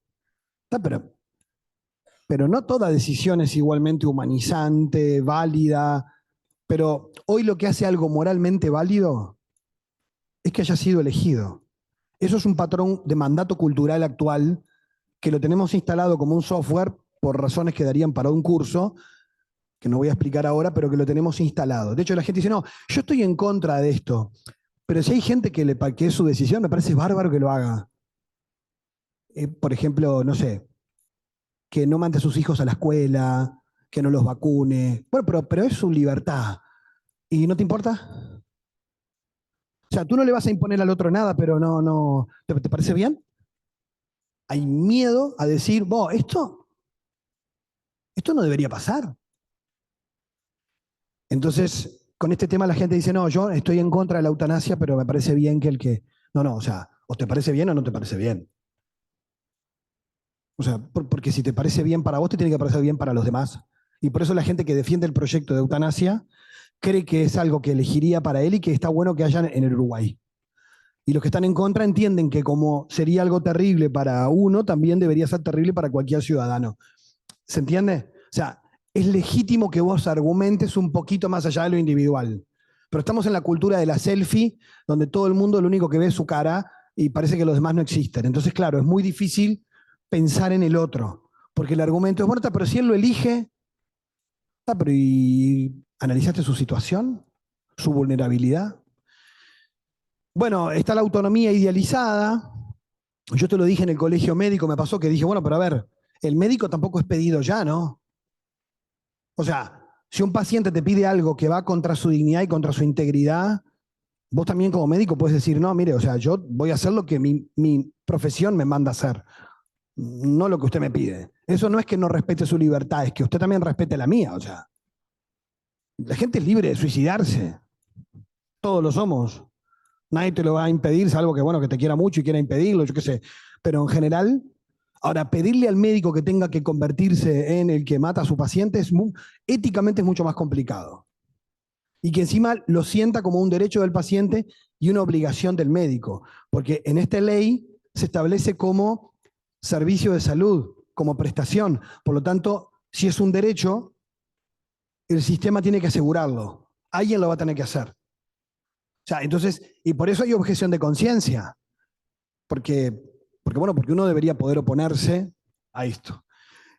Pero no toda decisión es igualmente humanizante, válida, pero hoy lo que hace algo moralmente válido es que haya sido elegido. Eso es un patrón de mandato cultural actual que lo tenemos instalado como un software por razones que darían para un curso, que no voy a explicar ahora, pero que lo tenemos instalado. De hecho, la gente dice, no, yo estoy en contra de esto, pero si hay gente que es su decisión, me parece bárbaro que lo haga. Por ejemplo, no sé, que no mande a sus hijos a la escuela, que no los vacune. Bueno, pero es su libertad. ¿Y no te importa? O sea, tú no le vas a imponer al otro nada, pero no. ¿Te parece bien? Hay miedo a decir, esto no debería pasar. Entonces, con este tema la gente dice, no, yo estoy en contra de la eutanasia, pero me parece bien que el que... No, o sea, o te parece bien o no te parece bien. O sea, porque si te parece bien para vos, te tiene que parecer bien para los demás. Y por eso la gente que defiende el proyecto de eutanasia cree que es algo que elegiría para él y que está bueno que haya en el Uruguay. Y los que están en contra entienden que como sería algo terrible para uno, también debería ser terrible para cualquier ciudadano. ¿Se entiende? O sea, es legítimo que vos argumentes un poquito más allá de lo individual. Pero estamos en la cultura de la selfie, donde todo el mundo lo único que ve es su cara y parece que los demás no existen. Entonces, claro, es muy difícil pensar en el otro, porque el argumento es, bueno, pero si él lo elige, pero ¿y analizaste su situación? ¿Su vulnerabilidad? Bueno, está la autonomía idealizada. Yo te lo dije en el colegio médico, me pasó que dije, bueno, pero a ver, el médico tampoco es pedido ya, ¿no? O sea, si un paciente te pide algo que va contra su dignidad y contra su integridad, vos también como médico puedes decir, no, mire, o sea, yo voy a hacer lo que mi profesión me manda a hacer, no lo que usted me pide. Eso no es que no respete su libertad, es que usted también respete la mía, o sea. La gente es libre de suicidarse. Todos lo somos. Nadie te lo va a impedir, salvo que, bueno, que te quiera mucho y quiera impedirlo, yo qué sé. Pero en general, ahora, pedirle al médico que tenga que convertirse en el que mata a su paciente éticamente es mucho más complicado. Y que encima lo sienta como un derecho del paciente y una obligación del médico. Porque en esta ley se establece como servicio de salud, como prestación. Por lo tanto, si es un derecho, el sistema tiene que asegurarlo. Alguien lo va a tener que hacer. O sea, entonces, y por eso hay objeción de conciencia. Porque uno debería poder oponerse a esto.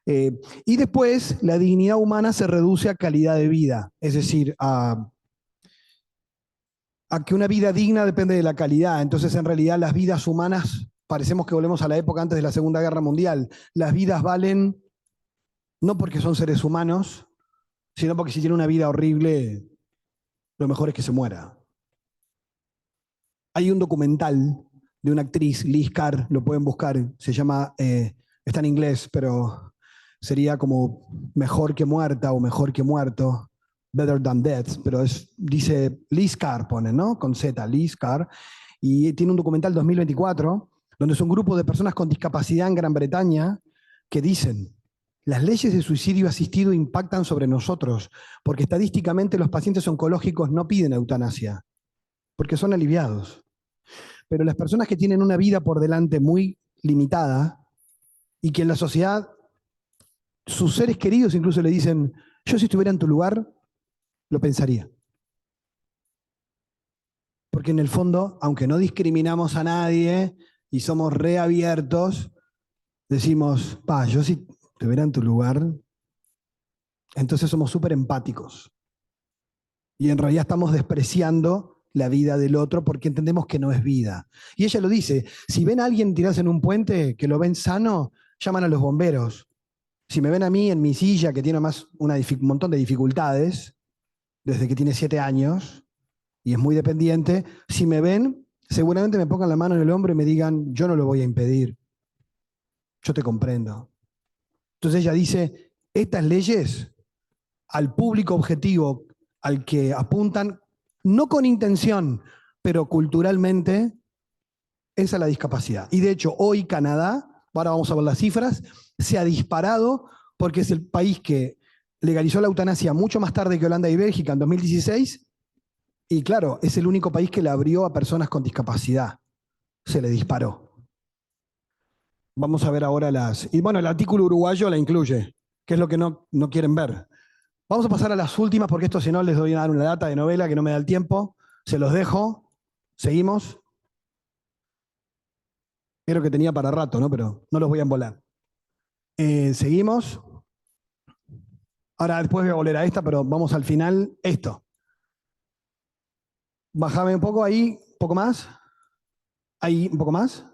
Y después, la dignidad humana se reduce a calidad de vida, es decir, a que una vida digna depende de la calidad. Entonces, en realidad, las vidas humanas, parecemos que volvemos a la época antes de la Segunda Guerra Mundial. Las vidas valen no porque son seres humanos, sino porque si tiene una vida horrible, lo mejor es que se muera. Hay un documental de una actriz, Liz Carr, lo pueden buscar, se llama, está en inglés, pero sería como Mejor que muerta o Mejor que muerto, Better Than Dead, pero dice Liz Carr, pone, ¿no? Con Z, Liz Carr, y tiene un documental 2024, donde es un grupo de personas con discapacidad en Gran Bretaña que dicen, las leyes de suicidio asistido impactan sobre nosotros, porque estadísticamente los pacientes oncológicos no piden eutanasia, porque son aliviados. Pero las personas que tienen una vida por delante muy limitada y que en la sociedad sus seres queridos incluso le dicen, yo si estuviera en tu lugar, lo pensaría. Porque en el fondo, aunque no discriminamos a nadie y somos reabiertos, decimos, yo si estuviera en tu lugar, entonces somos súper empáticos. Y en realidad estamos despreciando la vida del otro porque entendemos que no es vida. Y ella lo dice, si ven a alguien tirarse en un puente que lo ven sano, llaman a los bomberos. Si me ven a mí en mi silla, que tiene más un montón de dificultades, desde que tiene 7 años, y es muy dependiente, si me ven, seguramente me pongan la mano en el hombro y me digan, yo no lo voy a impedir, yo te comprendo. Entonces ella dice, estas leyes al público objetivo al que apuntan, no con intención, pero culturalmente, es a la discapacidad. Y de hecho, hoy Canadá, ahora vamos a ver las cifras, se ha disparado porque es el país que legalizó la eutanasia mucho más tarde que Holanda y Bélgica en 2016, y claro, es el único país que la abrió a personas con discapacidad. Se le disparó. Vamos a ver ahora y bueno, el artículo uruguayo la incluye, que es lo que no quieren ver. Vamos a pasar a las últimas, porque esto si no les doy a dar una data de novela que no me da el tiempo. Se los dejo. Seguimos. Creo que tenía para rato, ¿no? Pero no los voy a embolar. Seguimos. Ahora después voy a volver a esta, pero vamos al final. Esto. Bájame un poco ahí, un poco más. Ahí, un poco más.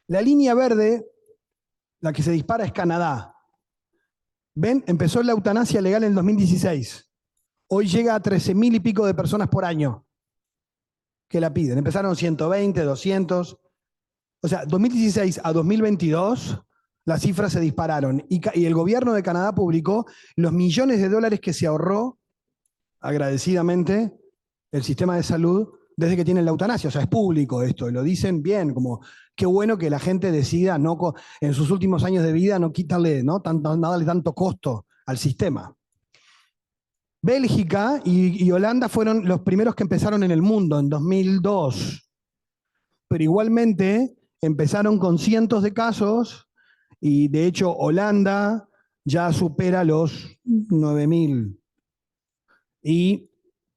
La línea verde, la que se dispara, es Canadá. ¿Ven? Empezó la eutanasia legal en el 2016. Hoy llega a 13.000 y pico de personas por año que la piden. Empezaron 120, 200. O sea, 2016 a 2022 las cifras se dispararon y el gobierno de Canadá publicó los millones de dólares que se ahorró, agradecidamente, el sistema de salud desde que tienen la eutanasia. O sea, es público esto, y lo dicen bien, como qué bueno que la gente decida no, en sus últimos años de vida no quitarle, no darle tanto costo al sistema. Bélgica y Holanda fueron los primeros que empezaron en el mundo, en 2002. Pero igualmente empezaron con cientos de casos y de hecho Holanda ya supera los 9.000. Y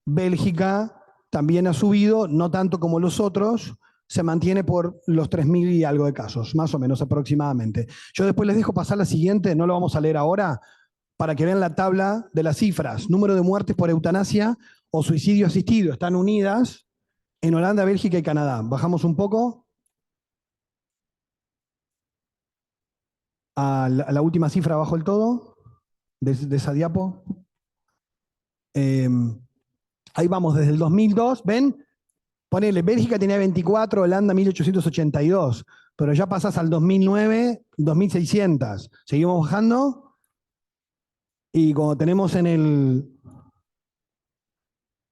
Bélgica también ha subido, no tanto como los otros, se mantiene por los 3.000 y algo de casos, más o menos aproximadamente. Yo después les dejo pasar la siguiente, no lo vamos a leer ahora, para que vean la tabla de las cifras. Número de muertes por eutanasia o suicidio asistido están unidas en Holanda, Bélgica y Canadá. Bajamos un poco a la última cifra abajo del todo, de esa diapo. Ahí vamos, desde el 2002, ¿ven? Ponele, Bélgica tenía 24, Holanda 1882, pero ya pasás al 2009, 2600. Seguimos bajando y como tenemos en el...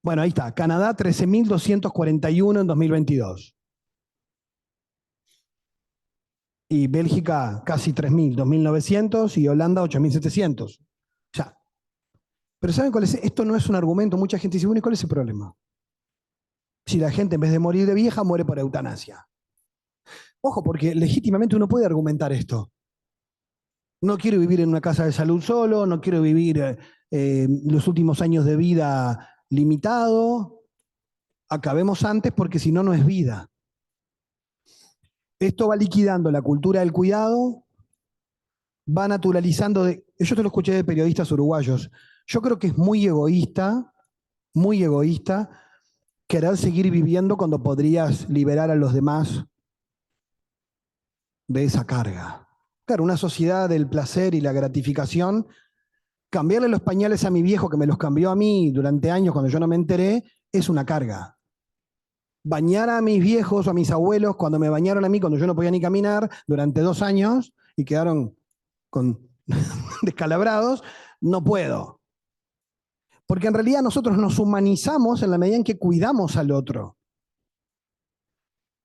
Bueno, ahí está. Canadá, 13.241 en 2022. Y Bélgica, casi 3.000, 2.900. Y Holanda, 8.700. Ya. Pero ¿saben cuál es? Esto no es un argumento. Mucha gente dice, bueno, ¿y cuál es el problema? Si la gente en vez de morir de vieja muere por eutanasia. Ojo, porque legítimamente uno puede argumentar esto. No quiero vivir en una casa de salud solo, no quiero vivir los últimos años de vida limitado. Acabemos antes porque si no, no es vida. Esto va liquidando la cultura del cuidado, va naturalizando. Yo te lo escuché de periodistas uruguayos. Yo creo que es muy egoísta querer seguir viviendo cuando podrías liberar a los demás de esa carga. Claro, una sociedad del placer y la gratificación, cambiarle los pañales a mi viejo que me los cambió a mí durante años cuando yo no me enteré, es una carga. Bañar a mis viejos o a mis abuelos cuando me bañaron a mí cuando yo no podía ni caminar durante 2 años y quedaron descalabrados, no puedo. Porque en realidad nosotros nos humanizamos en la medida en que cuidamos al otro.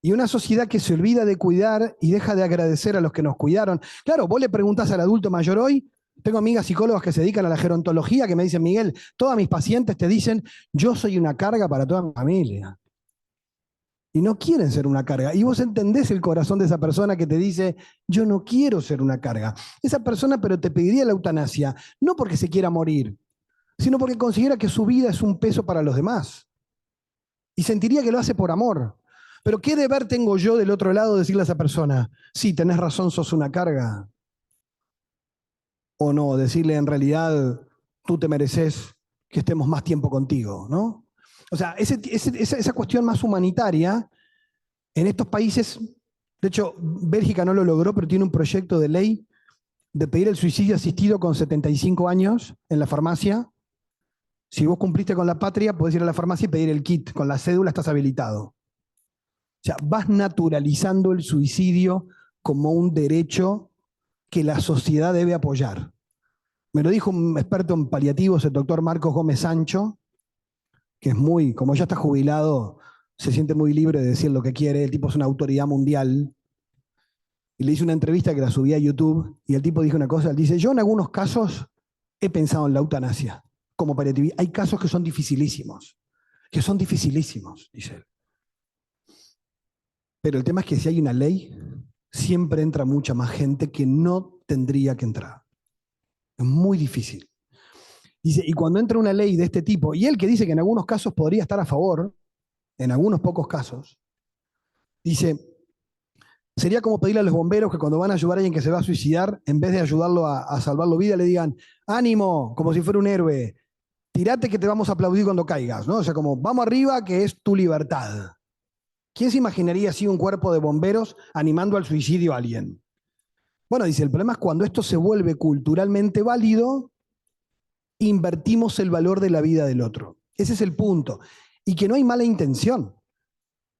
Y una sociedad que se olvida de cuidar y deja de agradecer a los que nos cuidaron. Claro, vos le preguntás al adulto mayor hoy, tengo amigas psicólogas que se dedican a la gerontología que me dicen, Miguel, todas mis pacientes te dicen, yo soy una carga para toda mi familia. Y no quieren ser una carga. Y vos entendés el corazón de esa persona que te dice, yo no quiero ser una carga. Esa persona pero te pediría la eutanasia, no porque se quiera morir, sino porque considera que su vida es un peso para los demás. Y sentiría que lo hace por amor. Pero ¿qué deber tengo yo del otro lado de decirle a esa persona, sí, tenés razón, sos una carga? O no, decirle en realidad, tú te mereces que estemos más tiempo contigo, ¿no? O sea, esa cuestión más humanitaria, en estos países, de hecho, Bélgica no lo logró, pero tiene un proyecto de ley de pedir el suicidio asistido con 75 años en la farmacia. Si vos cumpliste con la patria, podés ir a la farmacia y pedir el kit. Con la cédula estás habilitado. O sea, vas naturalizando el suicidio como un derecho que la sociedad debe apoyar. Me lo dijo un experto en paliativos, el doctor Marcos Gómez Sancho, que es muy, como ya está jubilado, se siente muy libre de decir lo que quiere. El tipo es una autoridad mundial. Y le hice una entrevista que la subí a YouTube y el tipo dijo una cosa, él dice, yo en algunos casos he pensado en la eutanasia como paliatividad. Hay casos que son dificilísimos, dice él. Pero el tema es que si hay una ley, siempre entra mucha más gente que no tendría que entrar. Es muy difícil. Dice, y cuando entra una ley de este tipo, y él que dice que en algunos casos podría estar a favor, en algunos pocos casos, dice, sería como pedirle a los bomberos que cuando van a ayudar a alguien que se va a suicidar, en vez de ayudarlo a salvarlo vida, le digan, ánimo, como si fuera un héroe, tirate que te vamos a aplaudir cuando caigas, ¿no? O sea, como, vamos arriba, que es tu libertad. ¿Quién se imaginaría así un cuerpo de bomberos animando al suicidio a alguien? Bueno, dice, el problema es cuando esto se vuelve culturalmente válido, invertimos el valor de la vida del otro. Ese es el punto. Y que no hay mala intención.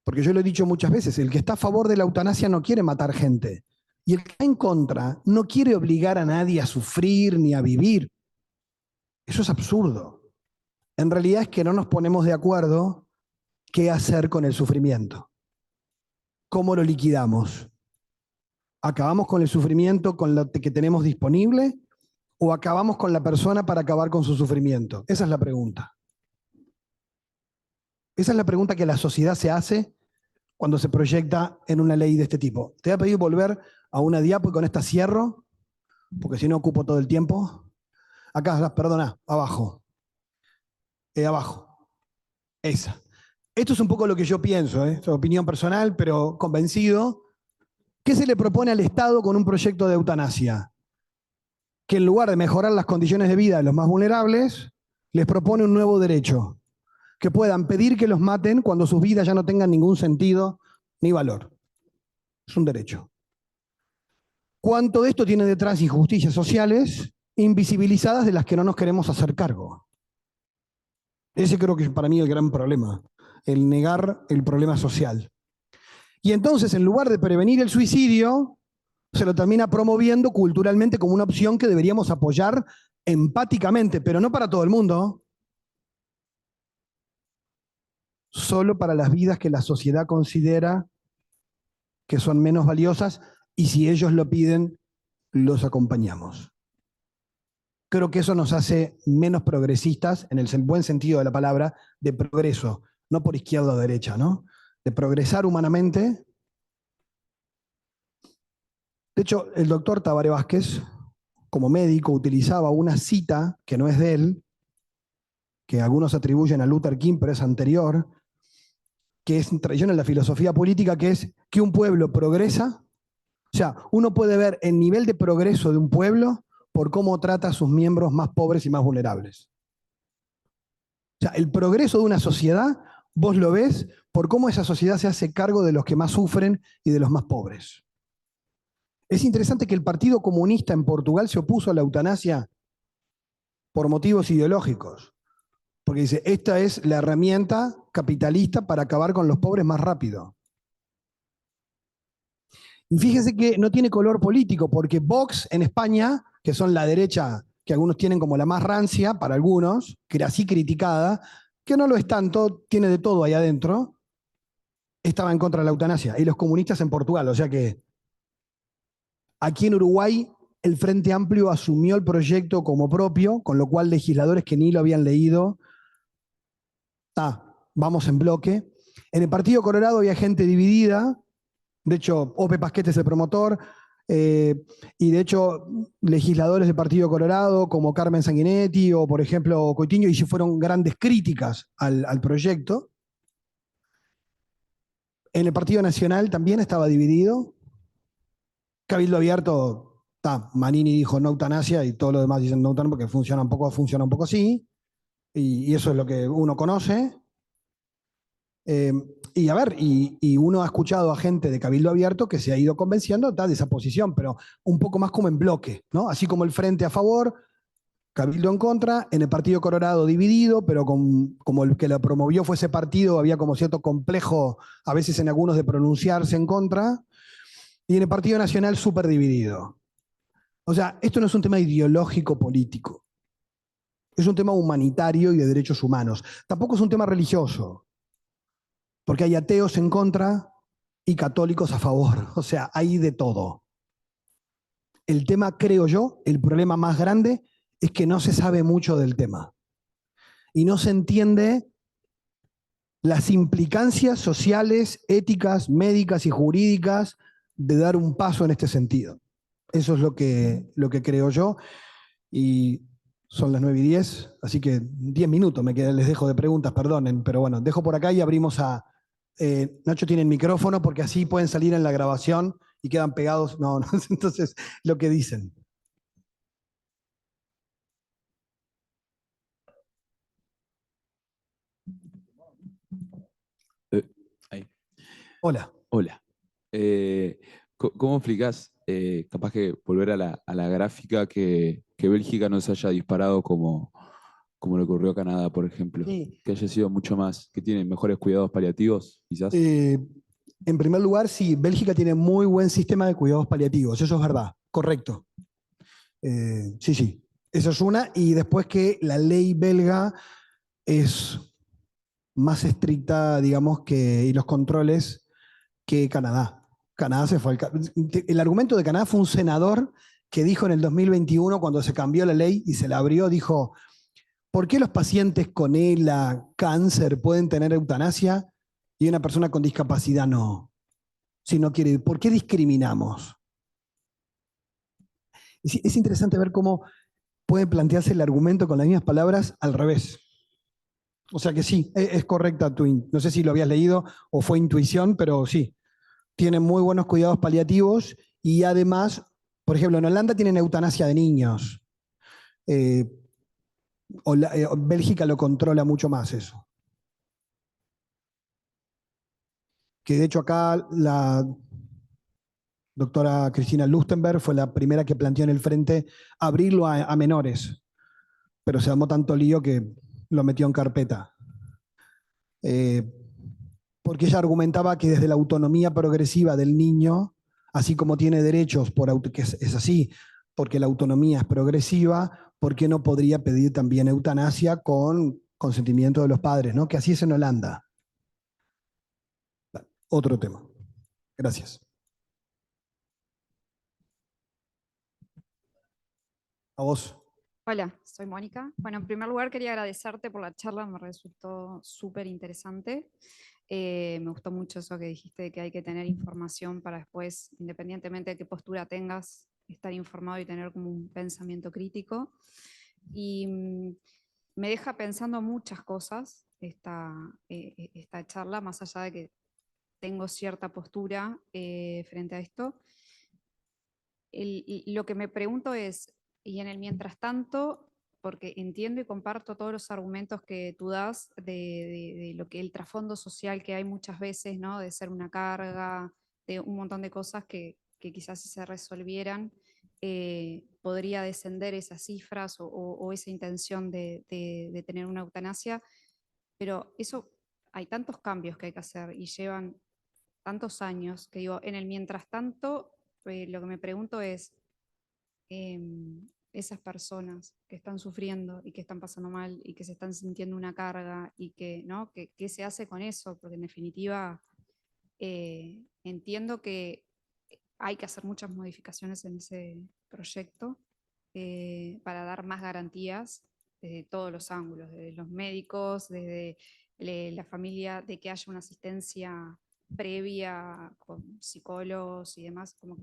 Porque yo lo he dicho muchas veces, el que está a favor de la eutanasia no quiere matar gente. Y el que está en contra no quiere obligar a nadie a sufrir ni a vivir. Eso es absurdo. En realidad es que no nos ponemos de acuerdo qué hacer con el sufrimiento. ¿Cómo lo liquidamos? ¿Acabamos con el sufrimiento con lo que tenemos disponible o acabamos con la persona para acabar con su sufrimiento? Esa es la pregunta. Esa es la pregunta que la sociedad se hace cuando se proyecta en una ley de este tipo. Te voy a pedir volver a una diapo y con esta cierro, porque si no ocupo todo el tiempo. Acá, perdona, abajo. Abajo. Esa. Esto es un poco lo que yo pienso, es opinión personal, pero convencido. ¿Qué se le propone al Estado con un proyecto de eutanasia? Que en lugar de mejorar las condiciones de vida de los más vulnerables, les propone un nuevo derecho, que puedan pedir que los maten cuando sus vidas ya no tengan ningún sentido ni valor. Es un derecho. ¿Cuánto de esto tiene detrás injusticias sociales invisibilizadas de las que no nos queremos hacer cargo? Ese creo que es para mí el gran problema, el negar el problema social. Y entonces, en lugar de prevenir el suicidio, se lo termina promoviendo culturalmente como una opción que deberíamos apoyar empáticamente, pero no para todo el mundo. solo para las vidas que la sociedad considera que son menos valiosas y si ellos lo piden, los acompañamos. Creo que eso nos hace menos progresistas, en el buen sentido de la palabra, de progreso, no por izquierda o derecha, ¿no? De progresar humanamente. De hecho, el doctor Tabaré Vázquez, como médico, utilizaba una cita que no es de él, que algunos atribuyen a Luther King, pero es anterior, que es tradición en la filosofía política, que es que un pueblo progresa. O sea, uno puede ver el nivel de progreso de un pueblo por cómo trata a sus miembros más pobres y más vulnerables. O sea, el progreso de una sociedad, vos lo ves por cómo esa sociedad se hace cargo de los que más sufren y de los más pobres. Es interesante que el Partido Comunista en Portugal se opuso a la eutanasia por motivos ideológicos, porque dice, esta es la herramienta capitalista para acabar con los pobres más rápido. Y fíjense que no tiene color político, porque Vox en España, que son la derecha, que algunos tienen como la más rancia, para algunos, que era así criticada, que no lo es tanto, tiene de todo ahí adentro, estaba en contra de la eutanasia. Y los comunistas en Portugal, o sea que aquí en Uruguay el Frente Amplio asumió el proyecto como propio, con lo cual legisladores que ni lo habían leído, vamos en bloque. En el Partido Colorado había gente dividida. De hecho, Ope Pasquete es el promotor, y de hecho, legisladores del Partido Colorado, como Carmen Sanguinetti o, por ejemplo, Coitiño, y fueron grandes críticas al proyecto. En el Partido Nacional también estaba dividido. Cabildo Abierto, Manini dijo no eutanasia y todo lo demás dicen no eutanasia porque funciona un poco sí, y eso es lo que uno conoce. Y a ver, y uno ha escuchado a gente de Cabildo Abierto que se ha ido convenciendo de esa posición, pero un poco más como en bloque, ¿no? Así como el Frente a favor, Cabildo en contra, en el Partido Colorado dividido, pero como el que lo promovió fue ese partido, había como cierto complejo, a veces en algunos, de pronunciarse en contra, y en el Partido Nacional súper dividido. O sea, esto no es un tema ideológico político, es un tema humanitario y de derechos humanos. Tampoco es un tema religioso, porque hay ateos en contra y católicos a favor. O sea, hay de todo. El tema, creo yo, el problema más grande es que no se sabe mucho del tema. Y no se entiende las implicancias sociales, éticas, médicas y jurídicas de dar un paso en este sentido. Eso es lo que creo yo. Y son las 9:10, así que 10 minutos me quedan, les dejo de preguntas, perdonen, pero bueno, dejo por acá y abrimos a... Nacho tiene el micrófono porque así pueden salir en la grabación y quedan pegados. No, entonces lo que dicen. Ahí. Hola. Hola. ¿Cómo explicás, capaz que volver a la gráfica, que Bélgica no se haya disparado como le ocurrió a Canadá, por ejemplo? Sí. Que haya sido mucho más, que tiene mejores cuidados paliativos, quizás. En primer lugar, sí, Bélgica tiene muy buen sistema de cuidados paliativos, eso es verdad, correcto. Sí, eso es una. Y después que la ley belga es más estricta, digamos, y los controles que Canadá. Canadá se fue el argumento de Canadá fue un senador que dijo en el 2021, cuando se cambió la ley y se la abrió, dijo, ¿por qué los pacientes con ELA, cáncer, pueden tener eutanasia y una persona con discapacidad no? Si no quiere, ¿por qué discriminamos? Es interesante ver cómo puede plantearse el argumento con las mismas palabras al revés. O sea que sí, es correcta no sé si lo habías leído o fue intuición, pero sí. Tienen muy buenos cuidados paliativos y además, por ejemplo, en Holanda tienen eutanasia de niños. Bélgica lo controla mucho más eso. Que de hecho acá la doctora Cristina Lustenberg fue la primera que planteó en el frente abrirlo a menores, pero se armó tanto lío que lo metió en carpeta. Porque ella argumentaba que desde la autonomía progresiva del niño, así como tiene derechos, que es así, porque la autonomía es progresiva, ¿por qué no podría pedir también eutanasia con consentimiento de los padres, ¿no? Que así es en Holanda. otro tema. Gracias. A vos. Hola, soy Mónica. Bueno, en primer lugar quería agradecerte por la charla, me resultó súper interesante. Me gustó mucho eso que dijiste, de que hay que tener información para después, independientemente de qué postura tengas, estar informado y tener como un pensamiento crítico. Y me deja pensando muchas cosas esta charla, más allá de que tengo cierta postura frente a esto. Lo que me pregunto es, y en el mientras tanto, porque entiendo y comparto todos los argumentos que tú das de lo que el trasfondo social que hay muchas veces, ¿no? De ser una carga, de un montón de cosas que quizás si se resolvieran, podría descender esas cifras o esa intención de tener una eutanasia, pero eso, hay tantos cambios que hay que hacer y llevan tantos años que digo, en el mientras tanto, lo que me pregunto es, esas personas que están sufriendo y que están pasando mal y que se están sintiendo una carga y que, ¿no? ¿Qué se hace con eso? Porque en definitiva entiendo que hay que hacer muchas modificaciones en ese proyecto para dar más garantías desde todos los ángulos, desde los médicos, desde la familia, de que haya una asistencia previa con psicólogos y demás, como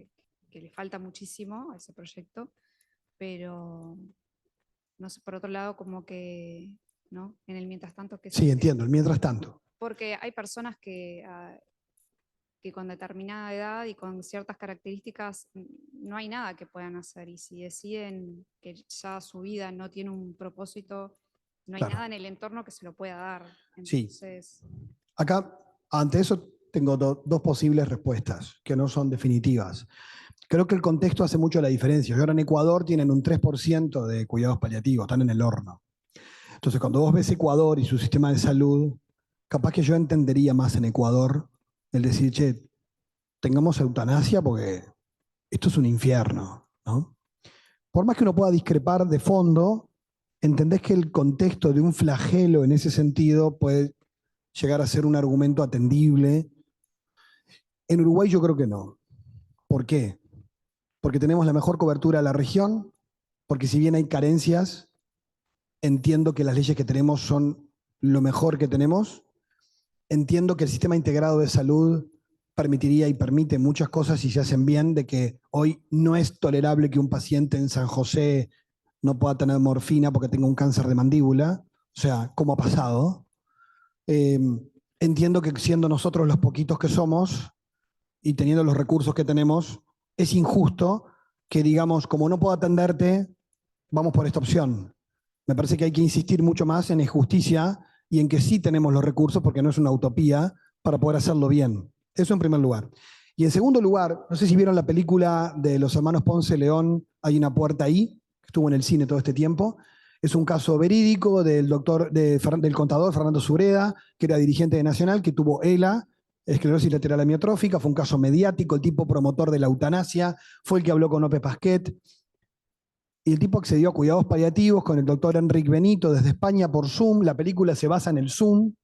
que le falta muchísimo a ese proyecto, pero no sé, por otro lado, como que, ¿no? En el mientras tanto que Sí, entiendo, el mientras tanto. porque hay personas que con determinada edad y con ciertas características no hay nada que puedan hacer, y si deciden que ya su vida no tiene un propósito, no hay Claro. nada en el entorno que se lo pueda dar. Sí. Entonces, Acá, ante eso, tengo dos posibles respuestas que no son definitivas. Creo que el contexto hace mucho la diferencia. Ahora en Ecuador tienen un 3% de cuidados paliativos, están en el horno. Entonces, cuando vos ves Ecuador y su sistema de salud, capaz que yo entendería más en Ecuador el decir, che, tengamos eutanasia porque esto es un infierno, ¿no? Por más que uno pueda discrepar de fondo, entendés que el contexto de un flagelo en ese sentido puede llegar a ser un argumento atendible. En Uruguay yo creo que no. ¿Por qué? Porque tenemos la mejor cobertura de la región, porque si bien hay carencias, entiendo que las leyes que tenemos son lo mejor que tenemos, entiendo que el sistema integrado de salud permitiría y permite muchas cosas si se hacen bien, de que hoy no es tolerable que un paciente en San José no pueda tener morfina porque tenga un cáncer de mandíbula, o sea, ¿cómo ha pasado? Entiendo que siendo nosotros los poquitos que somos y teniendo los recursos que tenemos, es injusto que digamos, como no puedo atenderte, vamos por esta opción. Me parece que hay que insistir mucho más en justicia y en que sí tenemos los recursos, porque no es una utopía, para poder hacerlo bien. Eso en primer lugar. Y en segundo lugar, no sé si vieron la película de los hermanos Ponce León, Hay una puerta ahí, que estuvo en el cine todo este tiempo. Es un caso verídico del contador Fernando Sureda, que era dirigente de Nacional, que tuvo ELA, esclerosis lateral amiotrófica, fue un caso mediático, el tipo promotor de la eutanasia, fue el que habló con Ope Pasquet, y el tipo accedió a cuidados paliativos con el doctor Enrique Benito desde España por Zoom. La película se basa en el Zoom.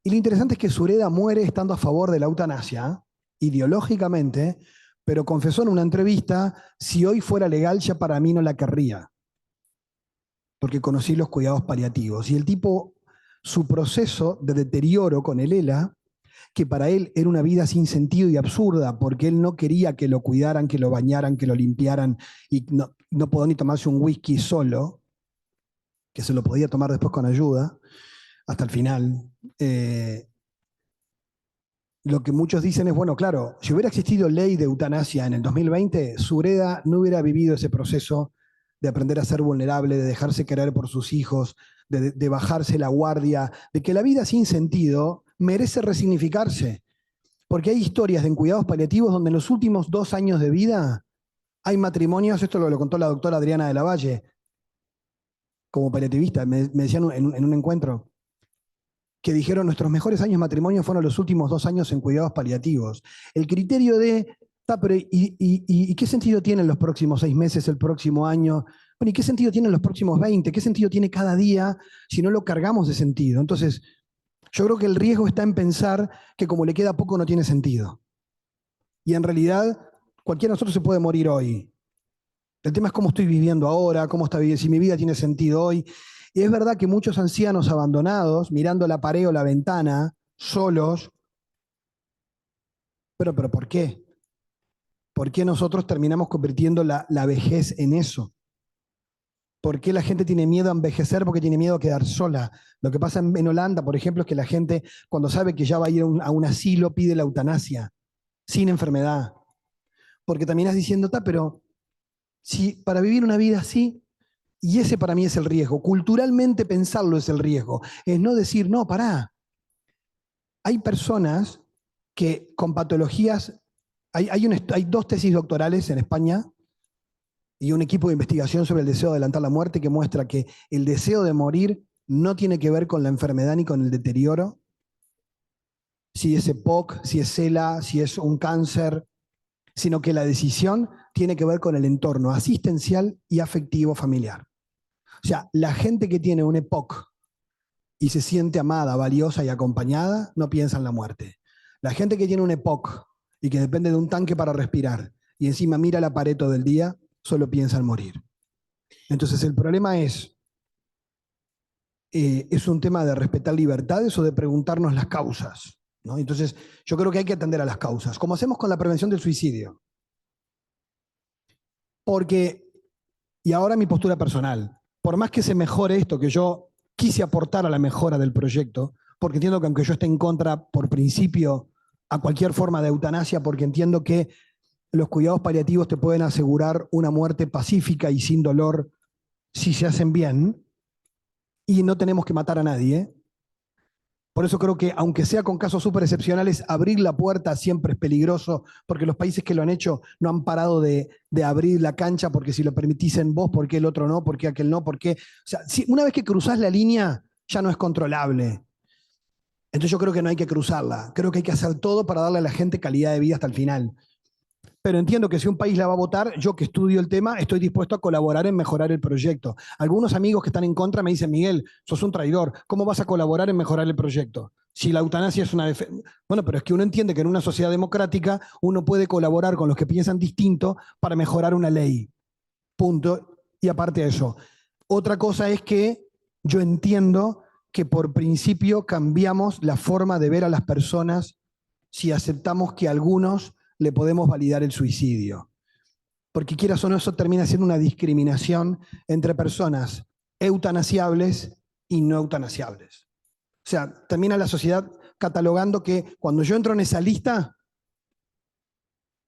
Y lo interesante es que Sureda muere estando a favor de la eutanasia, ideológicamente, pero confesó en una entrevista, si hoy fuera legal ya para mí no la querría, porque conocí los cuidados paliativos. Y el tipo, su proceso de deterioro con el ELA, que para él era una vida sin sentido y absurda, porque él no quería que lo cuidaran, que lo bañaran, que lo limpiaran, y no podía ni tomarse un whisky solo, que se lo podía tomar después con ayuda, hasta el final. Lo que muchos dicen es, bueno, claro, si hubiera existido ley de eutanasia en el 2020, Sureda no hubiera vivido ese proceso de aprender a ser vulnerable, de dejarse querer por sus hijos, de bajarse la guardia, de que la vida sin sentido merece resignificarse. Porque hay historias en cuidados paliativos donde en los últimos 2 años de vida hay matrimonios, esto lo contó la doctora Adriana de la Valle, como paliativista, me decían en un encuentro, que dijeron nuestros mejores años de matrimonio fueron los últimos 2 años en cuidados paliativos. El criterio de, pero ¿y qué sentido tienen los próximos 6 meses, el próximo año? Bueno, ¿y qué sentido tienen los próximos 20? ¿Qué sentido tiene cada día si no lo cargamos de sentido? Entonces, Yo creo que el riesgo está en pensar que como le queda poco no tiene sentido. Y en realidad, cualquiera de nosotros se puede morir hoy. El tema es cómo estoy viviendo ahora, cómo está viviendo, si mi vida tiene sentido hoy. Y es verdad que muchos ancianos abandonados, mirando la pared o la ventana, solos, pero ¿por qué? ¿Por qué nosotros terminamos convirtiendo la vejez en eso? ¿Por qué la gente tiene miedo a envejecer? Porque tiene miedo a quedar sola. Lo que pasa en Holanda, por ejemplo, es que la gente, cuando sabe que ya va a ir a un asilo, pide la eutanasia, sin enfermedad. Porque también estás diciendo, pero si para vivir una vida así, y ese para mí es el riesgo, culturalmente pensarlo es el riesgo, es no decir, no, pará. Hay personas que con patologías, hay 2 tesis doctorales en España y un equipo de investigación sobre el deseo de adelantar la muerte que muestra que el deseo de morir no tiene que ver con la enfermedad ni con el deterioro, si es EPOC, si es ELA, si es un cáncer, sino que la decisión tiene que ver con el entorno asistencial y afectivo familiar. O sea, la gente que tiene un EPOC y se siente amada, valiosa y acompañada, no piensa en la muerte. La gente que tiene un EPOC y que depende de un tanque para respirar y encima mira la pared todo el día, solo piensa en morir. Entonces el problema es un tema de respetar libertades o de preguntarnos las causas, ¿no? Entonces yo creo que hay que atender a las causas, como hacemos con la prevención del suicidio. Porque, y ahora mi postura personal, por más que se mejore esto, que yo quise aportar a la mejora del proyecto, porque entiendo que aunque yo esté en contra por principio a cualquier forma de eutanasia, porque entiendo que los cuidados paliativos te pueden asegurar una muerte pacífica y sin dolor si se hacen bien, y no tenemos que matar a nadie. Por eso creo que, aunque sea con casos súper excepcionales, abrir la puerta siempre es peligroso, porque los países que lo han hecho no han parado de abrir la cancha, porque si lo permitís en vos, ¿por qué el otro no? ¿Por qué aquel no? ¿Por qué? O sea, una vez que cruzás la línea, ya no es controlable. Entonces yo creo que no hay que cruzarla. Creo que hay que hacer todo para darle a la gente calidad de vida hasta el final. Pero entiendo que si un país la va a votar, yo que estudio el tema, estoy dispuesto a colaborar en mejorar el proyecto. Algunos amigos que están en contra me dicen, Miguel, sos un traidor, ¿cómo vas a colaborar en mejorar el proyecto? Si la eutanasia es una defensa. Bueno, pero es que uno entiende que en una sociedad democrática uno puede colaborar con los que piensan distinto para mejorar una ley. Punto. Y aparte de eso, otra cosa es que yo entiendo que por principio cambiamos la forma de ver a las personas si aceptamos que algunos le podemos validar el suicidio. Porque quieras o no, eso termina siendo una discriminación entre personas eutanasiables y no eutanasiables. O sea, termina la sociedad catalogando que cuando yo entro en esa lista,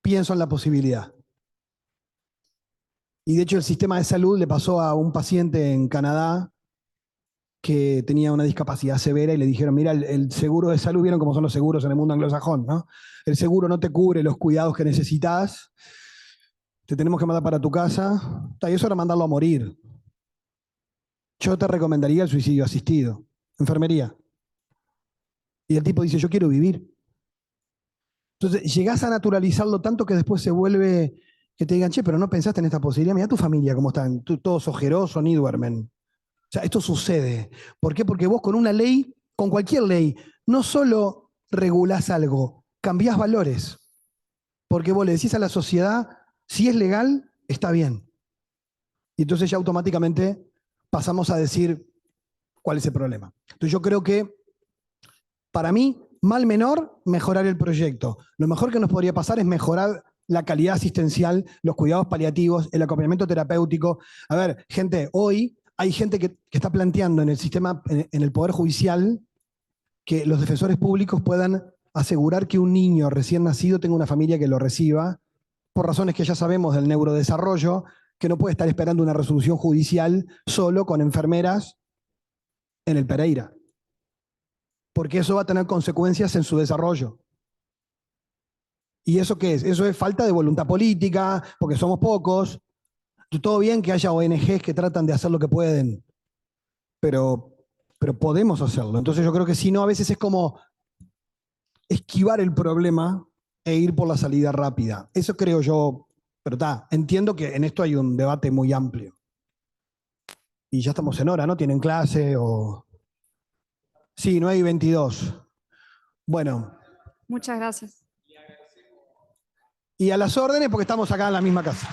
pienso en la posibilidad. Y de hecho el sistema de salud le pasó a un paciente en Canadá que tenía una discapacidad severa y le dijeron, mira, el seguro de salud, vieron cómo son los seguros en el mundo anglosajón, ¿no? El seguro no te cubre los cuidados que necesitas, te tenemos que mandar para tu casa, y eso era mandarlo a morir. Yo te recomendaría el suicidio asistido, enfermería. Y el tipo dice, yo quiero vivir. Entonces llegás a naturalizarlo tanto que después se vuelve que te digan, che, pero no pensaste en esta posibilidad, mira tu familia cómo están, todos ojerosos ni duermen. O sea, esto sucede. ¿Por qué? Porque vos con una ley, con cualquier ley, no solo regulás algo, cambiás valores. Porque vos le decís a la sociedad, si es legal, está bien. Y entonces ya automáticamente pasamos a decir cuál es el problema. Entonces yo creo que, para mí, mal menor, mejorar el proyecto. Lo mejor que nos podría pasar es mejorar la calidad asistencial, los cuidados paliativos, el acompañamiento terapéutico. A ver, gente, hoy hay gente que está planteando en el sistema, en el Poder Judicial, que los defensores públicos puedan asegurar que un niño recién nacido tenga una familia que lo reciba, por razones que ya sabemos del neurodesarrollo, que no puede estar esperando una resolución judicial solo con enfermeras en el Pereira. Porque eso va a tener consecuencias en su desarrollo. ¿Y eso qué es? Eso es falta de voluntad política, porque somos pocos. Todo bien que haya ONGs que tratan de hacer lo que pueden, pero podemos hacerlo. Entonces yo creo que si no, a veces es como esquivar el problema e ir por la salida rápida. Eso creo yo, pero entiendo que en esto hay un debate muy amplio. Y ya estamos en hora, ¿no? ¿Tienen clase o...? Sí, no hay 22. Bueno, Muchas gracias. y a las órdenes porque estamos acá en la misma casa.